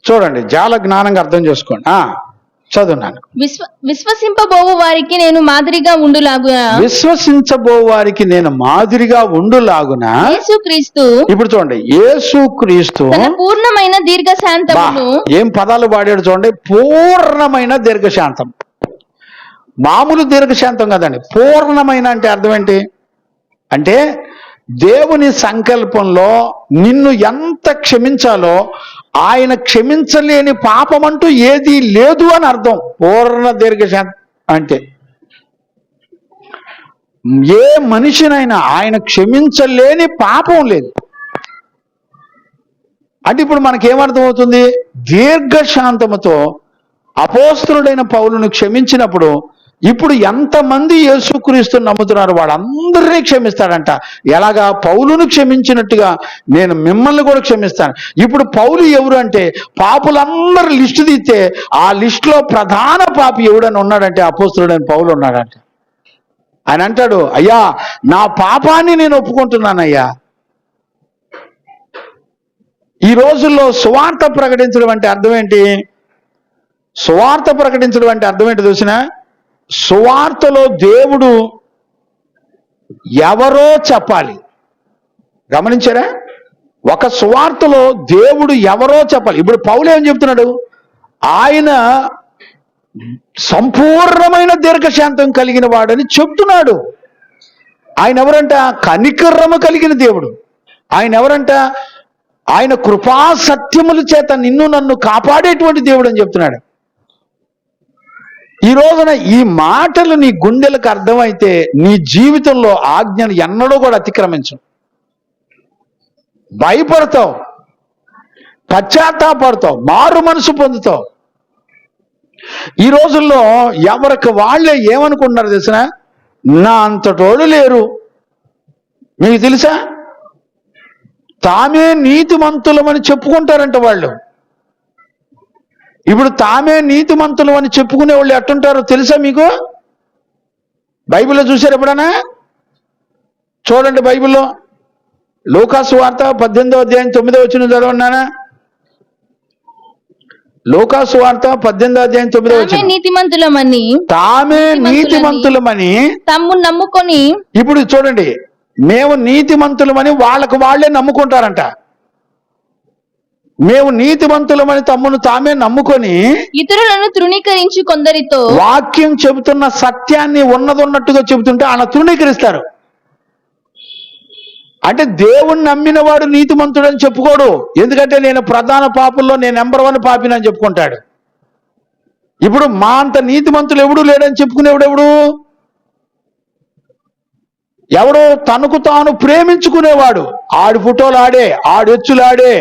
చూడండి, చాలా జ్ఞానంగా అర్థం చేసుకోండి. చదువున్నాను. విశ్వసింపబోవు వారికి నేను మాదిరిగా ఉండులాగున. విశ్వసించబోవు వారికి నేను మాదిరిగా ఉండులాగున. యేసుక్రీస్తు. ఇప్పుడు చూడండి, యేసుక్రీస్తు పూర్ణమైన దీర్ఘశాంతమును. ఏం పదాలు వాడాడు చూడండి. పూర్ణమైన దీర్ఘశాంతం. మామూలు దీర్ఘశాంతం కదండి. పూర్ణమైన అంటే అర్థం ఏంటి అంటే, దేవుని సంకల్పంలో నిన్ను ఎంత క్షమించాలో ఆయన క్షమించలేని పాపం అంటూ ఏదీ లేదు అని అర్థం. పూర్ణ దీర్ఘశాంతం అంటే ఏ మనిషినైనా ఆయన క్షమించలేని పాపం లేదు. అంటే ఇప్పుడు మనకేమర్థం అవుతుంది? దీర్ఘశాంతముతో అపోస్తలుడైన పౌలును క్షమించినప్పుడు ఇప్పుడు ఎంతమంది యేసుక్రీస్తుని నమ్ముతున్నారు వాళ్ళందరినీ క్షమిస్తాడంట. ఎలాగా? పౌలును క్షమించినట్టుగా నేను మిమ్మల్ని కూడా క్షమిస్తాను. ఇప్పుడు పౌలు ఎవరు అంటే, పాపులందరూ లిస్టు తీస్తే ఆ లిస్టులో ప్రధాన పాపి ఎవడని ఉన్నాడంటే అపోస్తలుడైన పౌలు ఉన్నాడంట. ఆయన అంటాడు, అయ్యా నా పాపాన్ని నేను ఒప్పుకుంటున్నానయ్యా. ఈ రోజుల్లో సువార్త ప్రకటించడం అంటే అర్థం ఏంటి? సువార్త ప్రకటించడం అంటే అర్థం ఏంటి తెలిసిన? సువార్తలో దేవుడు ఎవరో చెప్పాలి. గమనించారా? ఒక సువార్తలో దేవుడు ఎవరో చెప్పాలి. ఇప్పుడు పౌలు ఏం చెప్తున్నాడు? ఆయన సంపూర్ణమైన దీర్ఘశాంతం కలిగిన వాడని చెప్తున్నాడు. ఆయన ఎవరంట? కనికరము కలిగిన దేవుడు. ఆయన ఎవరంట? ఆయన కృపా సత్యముల చేత నిన్ను నన్ను కాపాడేటువంటి దేవుడు అని చెప్తున్నాడు. ఈ రోజున ఈ మాటలు నీ గుండెలకు అర్థమైతే నీ జీవితంలో ఆజ్ఞను ఎన్నడూ కూడా అతిక్రమించు. భయపడతావు, పశ్చాత్తాపడతావు, మారు మనసు పొందుతావు. ఈ రోజుల్లో ఎవరికి వాళ్ళే ఏమనుకుంటున్నారు తెలిసిన? నా అంతటోళ్ళు లేరు. మీకు తెలుసా? తామే నీతిమంతులమని చెప్పుకుంటారంట వాళ్ళు. ఇప్పుడు తామే నీతిమంతులు అని చెప్పుకునే వాళ్ళు ఎట్టుంటారో తెలుసా మీకు? బైబిల్లో చూశారు ఎప్పుడన్నా? చూడండి, బైబిల్లో లూకాసు వార్త 18వ అధ్యాయం 9వ వచనం చదవన్నానా. లూకాసు వార్త 18వ అధ్యాయం 9వ వచనం. తామే నీతిమంతులమని తమ్ము నమ్ముకొని. ఇప్పుడు చూడండి, మేము నీతిమంతులమని వాళ్ళకు వాళ్ళే నమ్ముకుంటారంట. మేము నీతిమంతులమని తమ్మును తామే నమ్ముకొని ఇతరులను తృణీకరించి కొందరితో వాక్యం చెబుతున్న సత్యాన్ని ఉన్నదన్నట్టుగా చెబుతుంటే ఆయన తృణీకరిస్తారు. అంటే దేవుణ్ణి నమ్మిన వాడు నీతిమంతుడని చెప్పుకోడు. ఎందుకంటే నేను ప్రధాన పాపుల్లో నేను నెంబర్ 1 పాపినని చెప్పుకుంటాడు. ఇప్పుడు మా అంత నీతిమంతులు ఎవడు లేడని చెప్పుకునేవాడు ఎవడు తనకు తాను ప్రేమించుకునేవాడు. ఆడి ఫోటోలు ఆడే, ఆడి ఎచ్చులు ఆడే,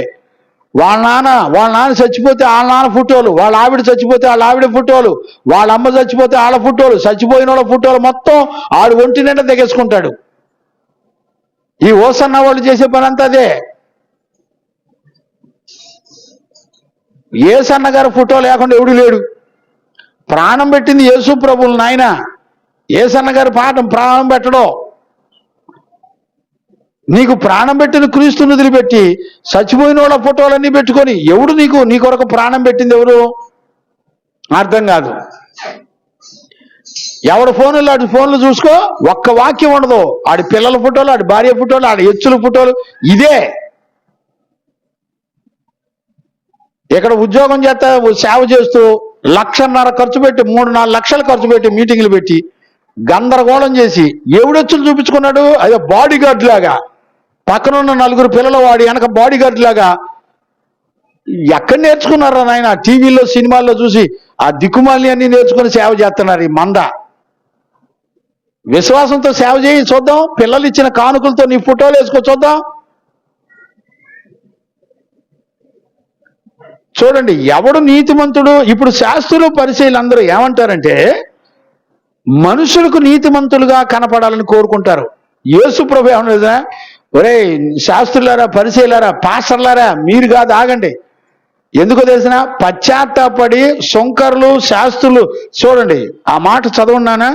వాళ్ళ నాన్న చచ్చిపోతే వాళ్ళ నాన్న ఫోటోలు, వాళ్ళ ఆవిడ చచ్చిపోతే వాళ్ళ ఆవిడ ఫోటోలు, వాళ్ళ అమ్మ చచ్చిపోతే వాళ్ళ ఫోటోలు, చచ్చిపోయిన వాళ్ళ ఫోటోలు మొత్తం ఆడు ఒంటి నిండా తెగేసుకుంటాడు. ఈ ఓసన్న వాళ్ళు చేసే పని అంతా అదే. యేసన్న గారి ఫోటో లేకుండా ఎవడు లేడు. ప్రాణం పెట్టింది యేసు ప్రభువులు నాయన. యేసన్న గారి ప్రాణం పెట్టడం. నీకు ప్రాణం పెట్టిన క్రీస్తుని వదిలిపెట్టి చచ్చిపోయిన వాళ్ళ ఫోటోలన్నీ పెట్టుకొని ఎవడు నీ కొరకు ప్రాణం పెట్టింది ఎవరు అర్థం కాదు. ఎవడు ఫోన్లు చూసుకో, ఒక్క వాక్యం ఉండదు. ఆడి పిల్లల ఫోటోలు, ఆడి భార్య ఫోటోలు, ఆడి ఎచ్చుల ఫోటోలు. ఇదే ఇక్కడ ఉద్యోగం చేస్తా సేవ చేస్తూ 1,50,000 ఖర్చు పెట్టి 3-4 లక్షలు ఖర్చు పెట్టి మీటింగ్లు పెట్టి గందరగోళం చేసి ఎవడెచ్చులు చూపించుకున్నాడు. అదే బాడీ గార్డ్ లాగా పక్కనున్న 4 పిల్లలు వాడి వెనక బాడీ గార్డ్ లాగా. ఎక్కడ నేర్చుకున్నారా నాయన? టీవీలో సినిమాల్లో చూసి ఆ దిక్కుమాలి అన్ని నేర్చుకుని సేవ చేస్తున్నారు ఈ మంద. విశ్వాసంతో సేవ చేయి చూద్దాం. పిల్లలు ఇచ్చిన కానుకలతో నీ ఫోటోలు వేసుకో చూద్దాం. చూడండి ఎవడు నీతిమంతుడు. ఇప్పుడు శాస్త్రులు పరిచయులు అందరూ ఏమంటారంటే మనుషులకు నీతిమంతులుగా కనపడాలని కోరుకుంటారు. యేసు ప్రభు ఏమన్నా, ఒరే శాస్త్రులారా, పరిచయులారా, పాస్టర్లారా, మీరు కాదు ఆగండి. ఎందుకో తెలిసిన పశ్చాత్తాపడి శంకరులు శాస్త్రులు. చూడండి ఆ మాట చదవన్నానా?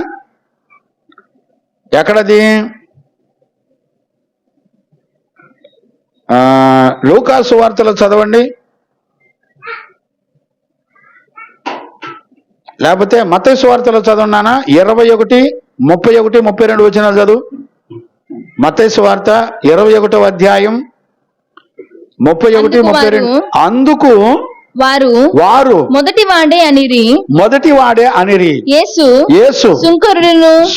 ఎక్కడది? లూకాసు వార్తలో చదవండి, లేకపోతే మత్తయి సువార్తలో చదవన్నానా? 21:31-32 వచనాలు చదువు. మత్తయి సువార్త 21వ అధ్యాయం 31-32. అందుకు వారు మొదటివాడే అనిరి. యేసు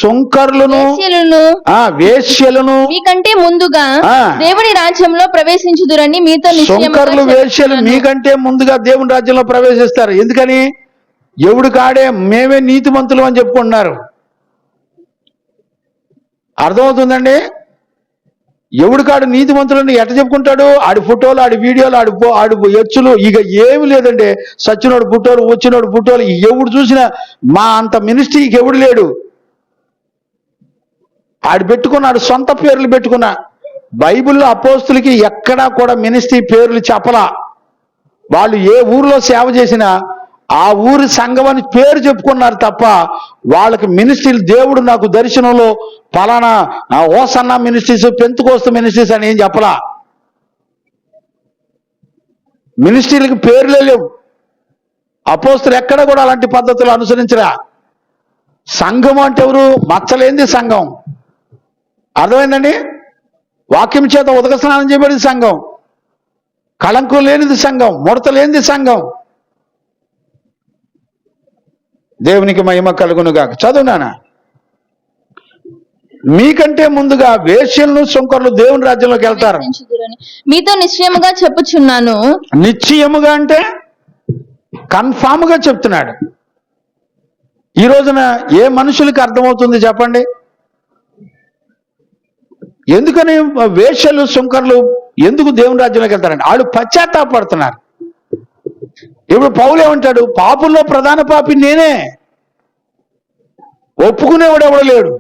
సుంకరులను వేశ్యలను మీకంటే ముందుగా దేవుని రాజ్యంలో ప్రవేశించుదురని మీతో సుంకరులు వేశ్యలు మీకంటే ముందుగా దేవుని రాజ్యంలో ప్రవేశిస్తారు. ఎందుకని? ఎవడు కాడే మేమే నీతిమంతులు అని చెప్పుకుంటున్నారు. అర్థమవుతుందండి? ఎవడు కాడు నీతిమంతులని ఎట్ట చెప్పుకుంటాడు? ఆడి ఫోటోలు, ఆడి వీడియోలు, ఆడి ఎచ్చులు, ఇక ఏమి లేదండి. సచ్చినోడు ఫోటోలు, వచ్చినోడు ఫోటోలు. ఎవడు చూసినా మా అంత మినిస్ట్రీకి ఎవడు లేడు. ఆడు పెట్టుకున్నాడు సొంత పేర్లు పెట్టుకున్నా. బైబిల్లో అపోస్తులకి ఎక్కడా కూడా మినిస్ట్రీ పేర్లు చెప్పలా. వాళ్ళు ఏ ఊరిలో సేవ చేసినా ఆ ఊరి సంఘం అని పేరు చెప్పుకున్నారు తప్ప వాళ్ళకి మినిస్ట్రీలు దేవుడు నాకు దర్శనంలో పలానా ఓసన్న మినిస్ట్రీస్, పెంతుకోస్తు మినిస్ట్రీస్ అని ఏం చెప్పలా. మినిస్ట్రీలకి పేర్లే లేవు. అపోస్తులు ఎక్కడ కూడా అలాంటి పద్ధతులు అనుసరించరా. సంఘం అంటే ఎవరు? మచ్చలేంది సంఘం. అర్థమైందండి? వాక్యం చేత ఉదక స్నానం చేయబడింది సంఘం. కళంకం లేనిది సంఘం. ముడత లేనిది సంఘం. దేవునికి మహిమ కలుగునుగాక. చదువునానా? మీకంటే ముందుగా వేశ్యలను సుంకరులు దేవుని రాజ్యంలోకి వెళ్తారు. మీతో నిశ్చయముగా చెప్పుచున్నాను. నిశ్చయముగా అంటే కన్ఫామ్ గా చెప్తున్నాడు. ఈ రోజున ఏ మనుషులకి అర్థమవుతుంది చెప్పండి? ఎందుకని వేశ్యలు సుంకరులు ఎందుకు దేవుని రాజ్యంలోకి వెళ్తారండి? వాళ్ళు పశ్చాత్తాపడుతున్నారు. ఇప్పుడు పౌలు ఏమంటాడు? పాపుల్లో ప్రధాన పాపి నేనే. ఒప్పుకునేవాడు ఎవడు లేడు.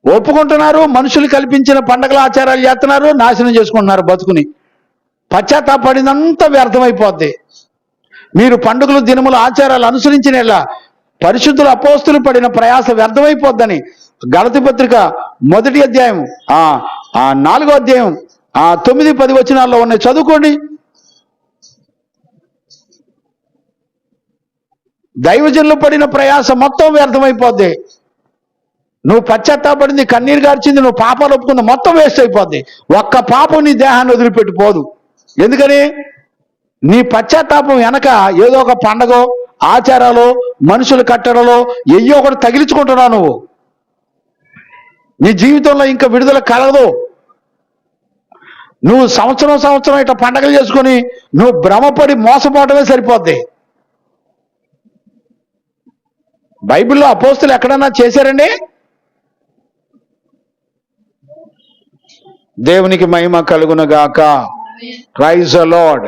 ఒప్పుకుంటున్నారు. మనుషులు కల్పించిన పండగల ఆచారాలు చేస్తున్నారు, నాశనం చేసుకుంటున్నారు బతుకుని. పశ్చాత్తాపడినంతా వ్యర్థమైపోద్ది. మీరు పండుగలు, దినములు, ఆచారాలు అనుసరించిన పరిశుద్ధుల అపోస్తులు పడిన ప్రయాస వ్యర్థమైపోద్దని గలతీ పత్రిక 1వ అధ్యాయం 4వ అధ్యాయం 9-10 వచనాల్లో ఉన్నాయి, చదువుకోండి. దైవజనులు పడిన ప్రయాస మొత్తం వ్యర్థమైపోద్ది. నువ్వు పశ్చాత్తాపడింది, కన్నీరు గార్చింది, నువ్వు పాపాలు ఒప్పుకుంది మొత్తం వేస్ట్ అయిపోద్ది. ఒక్క పాపం నీ దేహాన్ని వదిలిపెట్టిపోదు. ఎందుకని? నీ పశ్చాత్తాపం వెనక ఏదో ఒక పండగో, ఆచారాలు, మనుషుల కట్టడలో ఎయ్యో ఒకటి తగిలించుకుంటున్నావు నువ్వు. నీ జీవితంలో ఇంకా విడుదల కలగదు. నువ్వు సంవత్సరం ఇట్లా పండగలు చేసుకొని నువ్వు భ్రమపడి మోసపోవటమే సరిపోద్ది. బైబిల్లో అపోస్తులు ఎక్కడన్నా చేశారండి? దేవునికి మహిమ కలుగునుగాక. Praise the Lord.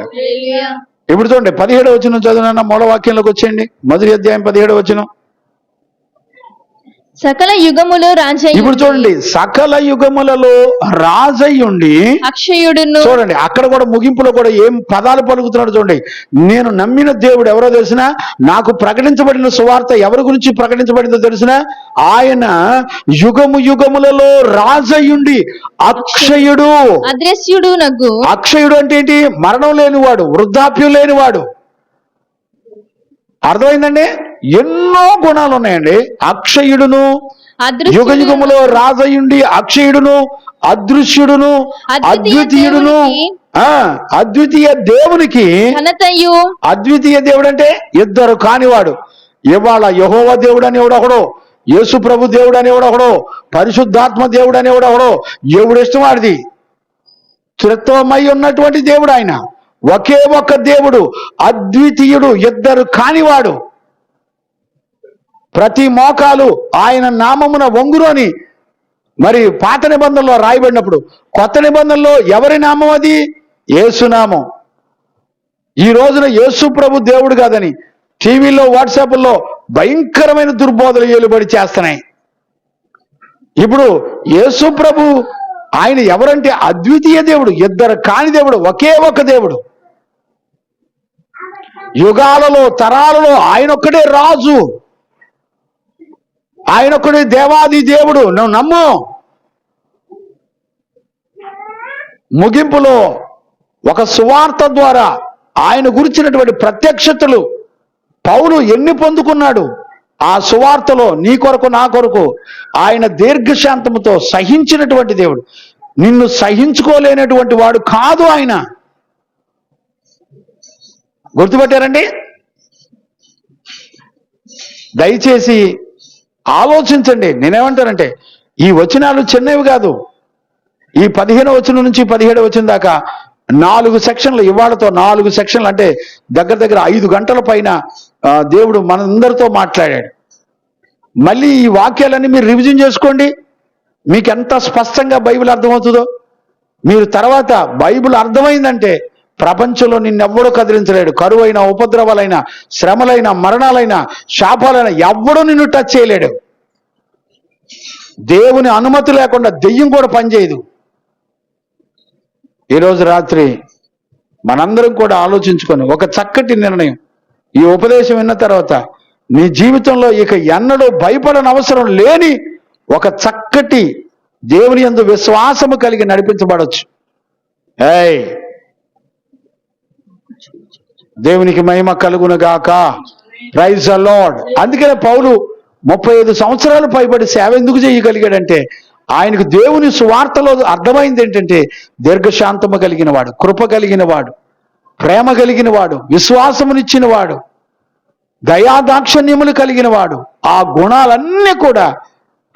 ఇప్పుడు చూడండి 17వ వచనం చదువునన్న మూల వాక్యంలోకి వచ్చేయండి. మొదటి అధ్యాయం 17వ వచనం. సకల యుగములు రాజయ్యుండి. ఇప్పుడు చూడండి, సకల యుగములలో రాజయ్యుండి అక్షయుడును. చూడండి అక్కడ కూడా ముగింపులో కూడా ఏం పదాలు పలుకుతున్నాడు చూడండి. నేను నమ్మిన దేవుడు ఎవరో తెలిసిన, నాకు ప్రకటించబడిన సువార్త ఎవరి గురించి ప్రకటించబడిందో తెలిసిన, ఆయన యుగములలో రాజయ్యుండి అక్షయుడు. అదృశ్యుడు నగు. అక్షయుడు అంటే ఏంటి? మరణం లేనివాడు, వృద్ధాప్యం లేనివాడు. అర్థమైందండి? ఎన్నో గుణాలు ఉన్నాయండి. అక్షయుడును, యుగములో రాజయుండి అక్షయుడును, అదృశ్యుడును, అద్వితీయుడును. అద్వితీయ దేవునికి ఘనతయు. అద్వితీయ దేవుడు అంటే ఇద్దరు కానివాడు. ఇవాళ యెహోవా దేవుడు అని ఎవడొకడో, యేసు ప్రభు దేవుడు అని ఎవడొకడో, పరిశుద్ధాత్మ దేవుడు అని ఎవడొకడో, ఎవడు ఇష్టం వాడిది. త్రిత్వమై ఉన్నటువంటి దేవుడు ఆయన. ఒకే ఒక్క దేవుడు, అద్వితీయుడు, ఇద్దరు కానివాడు. ప్రతి మోకాలు ఆయన నామమున వంగురు అని మరి పాత నిబంధనలో రాయబడినప్పుడు, కొత్త నిబంధనలో ఎవరి నామం అది? యేసునామం. ఈ రోజున యేసు ప్రభు దేవుడు కాదని టీవీలో, వాట్సాప్లో భయంకరమైన దుర్బోధలు ఏలుబడి చేస్తున్నాయి. ఇప్పుడు యేసు ప్రభు ఆయన ఎవరంటే అద్వితీయ దేవుడు, ఇద్దరు కాని దేవుడు, ఒకే ఒక దేవుడు. యుగాలలో, తరాలలో ఆయనొక్కడే రాజు, ఆయనొక్కడే దేవాది దేవుడు. నువ్వు నమ్ము. ముగింపులో ఒక సువార్త ద్వారా ఆయన గురించినటువంటి ప్రత్యక్షతలు పౌలు ఎన్ని పొందుకున్నాడు. ఆ సువార్తలో నీ కొరకు నా కొరకు ఆయన దీర్ఘశాంతముతో సహించినటువంటి దేవుడు. నిన్ను సహించుకోలేనటువంటి వాడు కాదు ఆయన. గుర్తుపెట్టారండి? దయచేసి ఆలోచించండి. నేనేమంటానంటే ఈ వచనాలు చిన్నవి కాదు. ఈ 15వ వచనం నుంచి 17వ వచనం దాకా 4 సెక్షన్లు, ఇవాళతో 4 సెక్షన్లు, అంటే దగ్గర 5 గంటల పైన దేవుడు మనందరితో మాట్లాడాడు. మళ్ళీ ఈ వాక్యాలన్నీ మీరు రివిజన్ చేసుకోండి. మీకు ఎంత స్పష్టంగా బైబిల్ అర్థమవుతుందో. మీరు తర్వాత బైబిల్ అర్థమైందంటే ప్రపంచంలో నిన్నెవ్వడూ కదిలించలేడు. కరువైన, ఉపద్రవాలైన, శ్రమలైన, మరణాలైన, శాపాలైన ఎవ్వడూ నిన్ను టచ్ చేయలేడు. దేవుని అనుమతి లేకుండా దెయ్యం కూడా పనిచేయదు. ఈరోజు రాత్రి మనందరం కూడా ఆలోచించుకొని ఒక చక్కటి నిర్ణయం, ఈ ఉపదేశం విన్న తర్వాత నీ జీవితంలో ఇక ఎన్నడూ భయపడని అవసరం లేని ఒక చక్కటి దేవుని యందు విశ్వాసము కలిగి నడిపించబడవచ్చు. దేవునికి మహిమ కలుగునుగాక. Praise the Lord. అందుకనే పౌలు 35 సంవత్సరాలు పైబడి సేవ ఎందుకు చేయగలిగాడంటే ఆయనకు దేవుని సువార్తలో అర్థమైంది ఏంటంటే దీర్ఘశాంతము కలిగిన వాడు, కృప కలిగిన వాడు, ప్రేమ కలిగిన వాడు, విశ్వాసమునిచ్చిన వాడు, దయాదాక్షణ్యములు కలిగిన వాడు. ఆ గుణాలన్నీ కూడా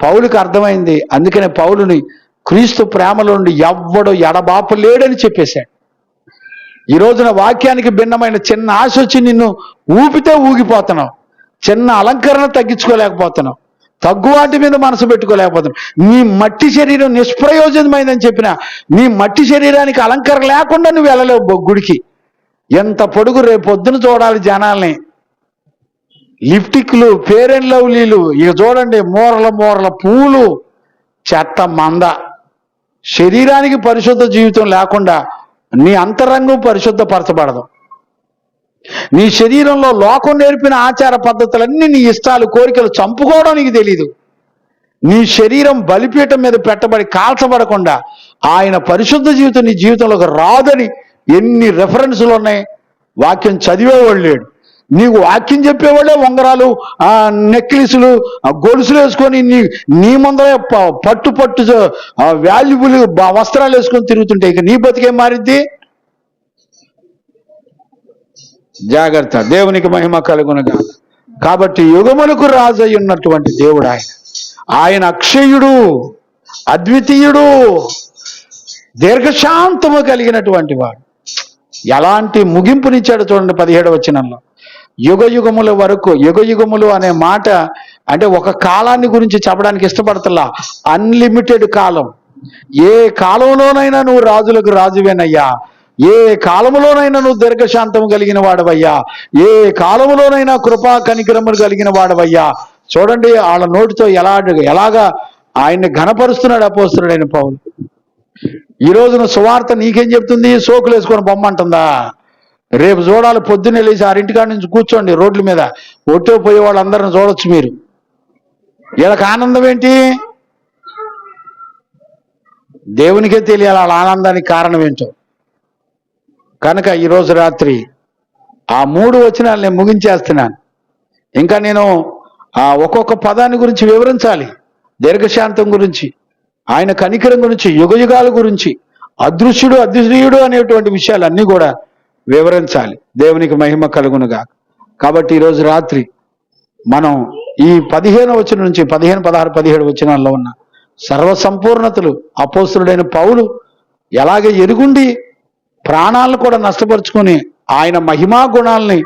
పౌలుకి అర్థమైంది. అందుకనే పౌలుని క్రీస్తు ప్రేమలో నుండి ఎవ్వడు ఎడబాపు లేడని చెప్పేశాడు. ఈ రోజున వాక్యానికి భిన్నమైన చిన్న ఆశ వచ్చి నిన్ను ఊపితే ఊగిపోతున్నావు. చిన్న అలంకరణ తగ్గించుకోలేకపోతున్నావు. తగ్గువాటి మీద మనసు పెట్టుకోలేకపోతున్నావు. నీ మట్టి శరీరం నిష్ప్రయోజనమైందని చెప్పినా నీ మట్టి శరీరానికి అలంకరణ లేకుండా నువ్వు వెళ్ళలేవు గుడికి. ఎంత పొడుగు రేపొద్దున చూడాలి జనాల్ని. లిప్టిక్లు, ఫేర్ అండ్ లవ్లీలు, ఇక చూడండి మూరల పూలు, చెత్త మంద. శరీరానికి పరిశుద్ధ జీవితం లేకుండా నీ అంతరంగం పరిశుద్ధపరచబడదు. నీ శరీరంలో లోకం నేర్పిన ఆచార పద్ధతులన్నీ, నీ ఇష్టాలు, కోరికలు చంపుకోవడం నీకు తెలీదు. నీ శరీరం బలిపీఠం మీద పెట్టబడి కాల్చబడకుండా ఆయన పరిశుద్ధ జీవితం నీ జీవితంలోకి రాదని ఎన్ని రెఫరెన్సులు ఉన్నాయి. వాక్యం చదివేవాడు లేడు. నీకు వాక్యం చెప్పేవాళ్ళే ఉంగరాలు, నెక్లెస్లు, గొలుసులు వేసుకొని నీ ముందరే పట్టు వాల్యుబుల్ వస్త్రాలు వేసుకొని తిరుగుతుంటే ఇక నీ బతికేం మారిద్ది? జాగ్రత్త. దేవునికి మహిమ కలుగునుగా. కాబట్టి యుగములకు రాజై ఉన్నటువంటి దేవుడు ఆయన. ఆయన అక్షయుడు, అద్వితీయుడు. దీర్ఘశాంతము కలిగినటువంటి వాడు. ఎలాంటి ముగింపునిచ్చాడు చూడండి 17వ వచనంలో. యుగ యుగముల వరకు, యుగ యుగములు అనే మాట అంటే ఒక కాలాన్ని గురించి చెప్పడానికి ఇష్టపడతలా. అన్లిమిటెడ్ కాలం. ఏ కాలంలోనైనా నువ్వు రాజులకు రాజువేనయ్యా, ఏ కాలంలోనైనా నువ్వు దీర్ఘశాంతం కలిగిన వాడవయ్యా, ఏ కాలంలోనైనా కృపా కనికరములు కలిగిన వాడవయ్యా. చూడండి వాళ్ళ నోటితో ఎలాగా ఆయన్ని ఘనపరుస్తున్నాడు అపోస్తలుడైన పౌలు. ఈ రోజున సువార్త నీకేం చెప్తుంది? సోకులు వేసుకొని బొమ్మంటుందా? రేపు చూడాలి, పొద్దున్నే లేచి 6 నుంచి కూర్చోండి రోడ్ల మీద, ఒట్టో పోయే వాళ్ళందరిని చూడొచ్చు మీరు. వీళ్ళకి ఆనందం ఏంటి? దేవునికే తెలియాలి వాళ్ళ ఆనందానికి కారణం ఏంటో. కనుక ఈరోజు రాత్రి ఆ 3 వచనాలు నేను ముగించేస్తున్నాను. ఇంకా నేను ఒక్కొక్క పదాన్ని గురించి వివరించాలి. దీర్ఘశాంతం గురించి, ఆయన కనికరం గురించి, యుగయుగాల గురించి, అదృశ్యుడు అదృశ్యుడు అనేటువంటి విషయాలన్నీ కూడా వివరించాలి. దేవునికి మహిమ కలుగునుగా. కాబట్టి ఈరోజు రాత్రి మనం ఈ 15వ వచనం నుంచి 15, 16, 17 వచనాల్లో ఉన్న సర్వసంపూర్ణతలు అపోస్తలుడైన పౌలు ఎలాగ ఎరుగుండి ప్రాణాలను కూడా నష్టపరుచుకొని ఆయన మహిమా గుణాలని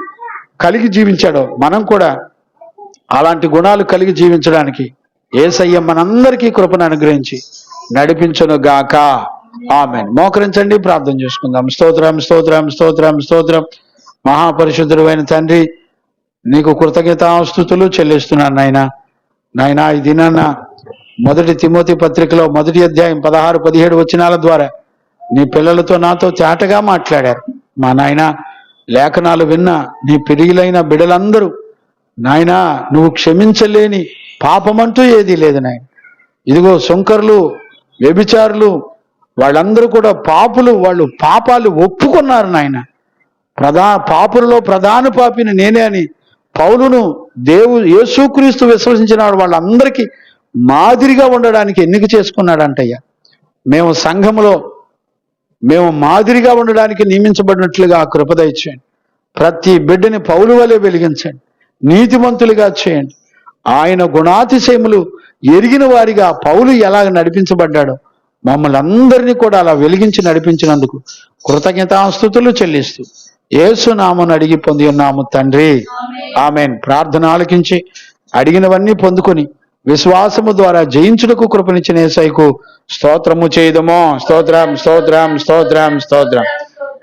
కలిగి జీవించాడో మనం కూడా అలాంటి గుణాలు కలిగి జీవించడానికి యేసయ్య మనందరికీ కృపను అనుగ్రహించి నడిపించును గాక. ఆమేన్. మోకరించండి, ప్రార్థన చేసుకుందాం. స్తోత్రం స్తోత్రం స్తోత్రం స్తోత్రం. మహాపరిశుద్ధుడైన తండ్రి, నీకు కృతజ్ఞతాస్తుతులు చెల్లిస్తున్నాను నాయనా. ఈ దినాన్న 1 తిమోతి పత్రికలో 1వ అధ్యాయం 16, 17 వచనాల ద్వారా నీ పిల్లలతో నాతో తేటగా మాట్లాడారు. మా నాయన, లేఖనాలు విన్న నీ పిరిగిలైన బిడలందరూ నాయనా, నువ్వు క్షమించలేని పాపమంటూ ఏదీ లేదు నాయన. ఇదిగో సుంకరులు, వ్యభిచారులు, వాళ్ళందరూ కూడా పాపులు. వాళ్ళు పాపాలు ఒప్పుకున్నారు నాయన. పాపులలో ప్రధాన పాపిని నేనే అని పౌలును యేసుక్రీస్తు విశ్వసించిన వాళ్ళందరికీ మాదిరిగా ఉండడానికి ఎన్నిక చేసుకున్నాడంటయ్యా. మేము సంఘములో మాదిరిగా ఉండడానికి నియమించబడినట్లుగా కృప దయచేయండి. ప్రతి బిడ్డని పౌలు వలె వెలిగించండి, నీతిమంతులుగా చేయండి. ఆయన గుణాతిశయములు ఎరిగిన వారిగా పౌలు ఎలాగ నడిపించబడ్డాడో మమ్మల్ని అందరినీ కూడా అలా వెలిగించి నడిపించినందుకు కృతజ్ఞతాస్తుతులు చెల్లిస్తూ యేసు నామమున అడిగి పొంది ఉన్నాము తండ్రి. ఆమేన్. ప్రార్థన ఆలకించి అడిగినవన్నీ పొందుకొని విశ్వాసము ద్వారా జయించుటకు కృపనిచ్చిన యేసయ్యకు స్తోత్రము చేయదమో. స్తోత్రం స్తోత్రం స్తోత్రం స్తోత్రం.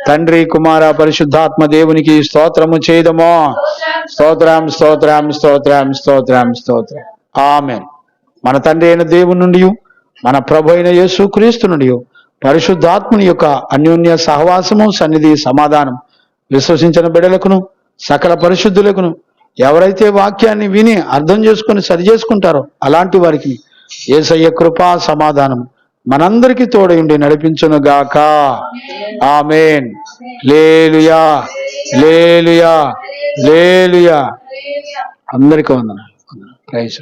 తండ్రి, కుమార, పరిశుద్ధాత్మ దేవునికి స్తోత్రము చేయదమో. స్తోత్రం స్తోత్రం స్తోత్రం స్తోత్రం స్తోత్రం. ఆమేన్. మన తండ్రి అయిన దేవుని నుండి, మన ప్రభు అయిన యేసుక్రీస్తు నుండి పరిశుద్ధాత్ముని యొక్క అన్యోన్య సహవాసము, సన్నిధి, సమాధానం విశ్వసించిన బిడ్డలకును సకల పరిశుద్ధులకును, ఎవరైతే వాక్యాన్ని విని అర్థం చేసుకొని సరి చేసుకుంటారో అలాంటి వారికి యేసయ్య కృపా సమాధానం మనందరికీ తోడయుండి నడిపించును గాక. ఆమేన్. హల్లెలూయా హల్లెలూయా హల్లెలూయా. అందరికీ వందనాలు. ప్రైజ్.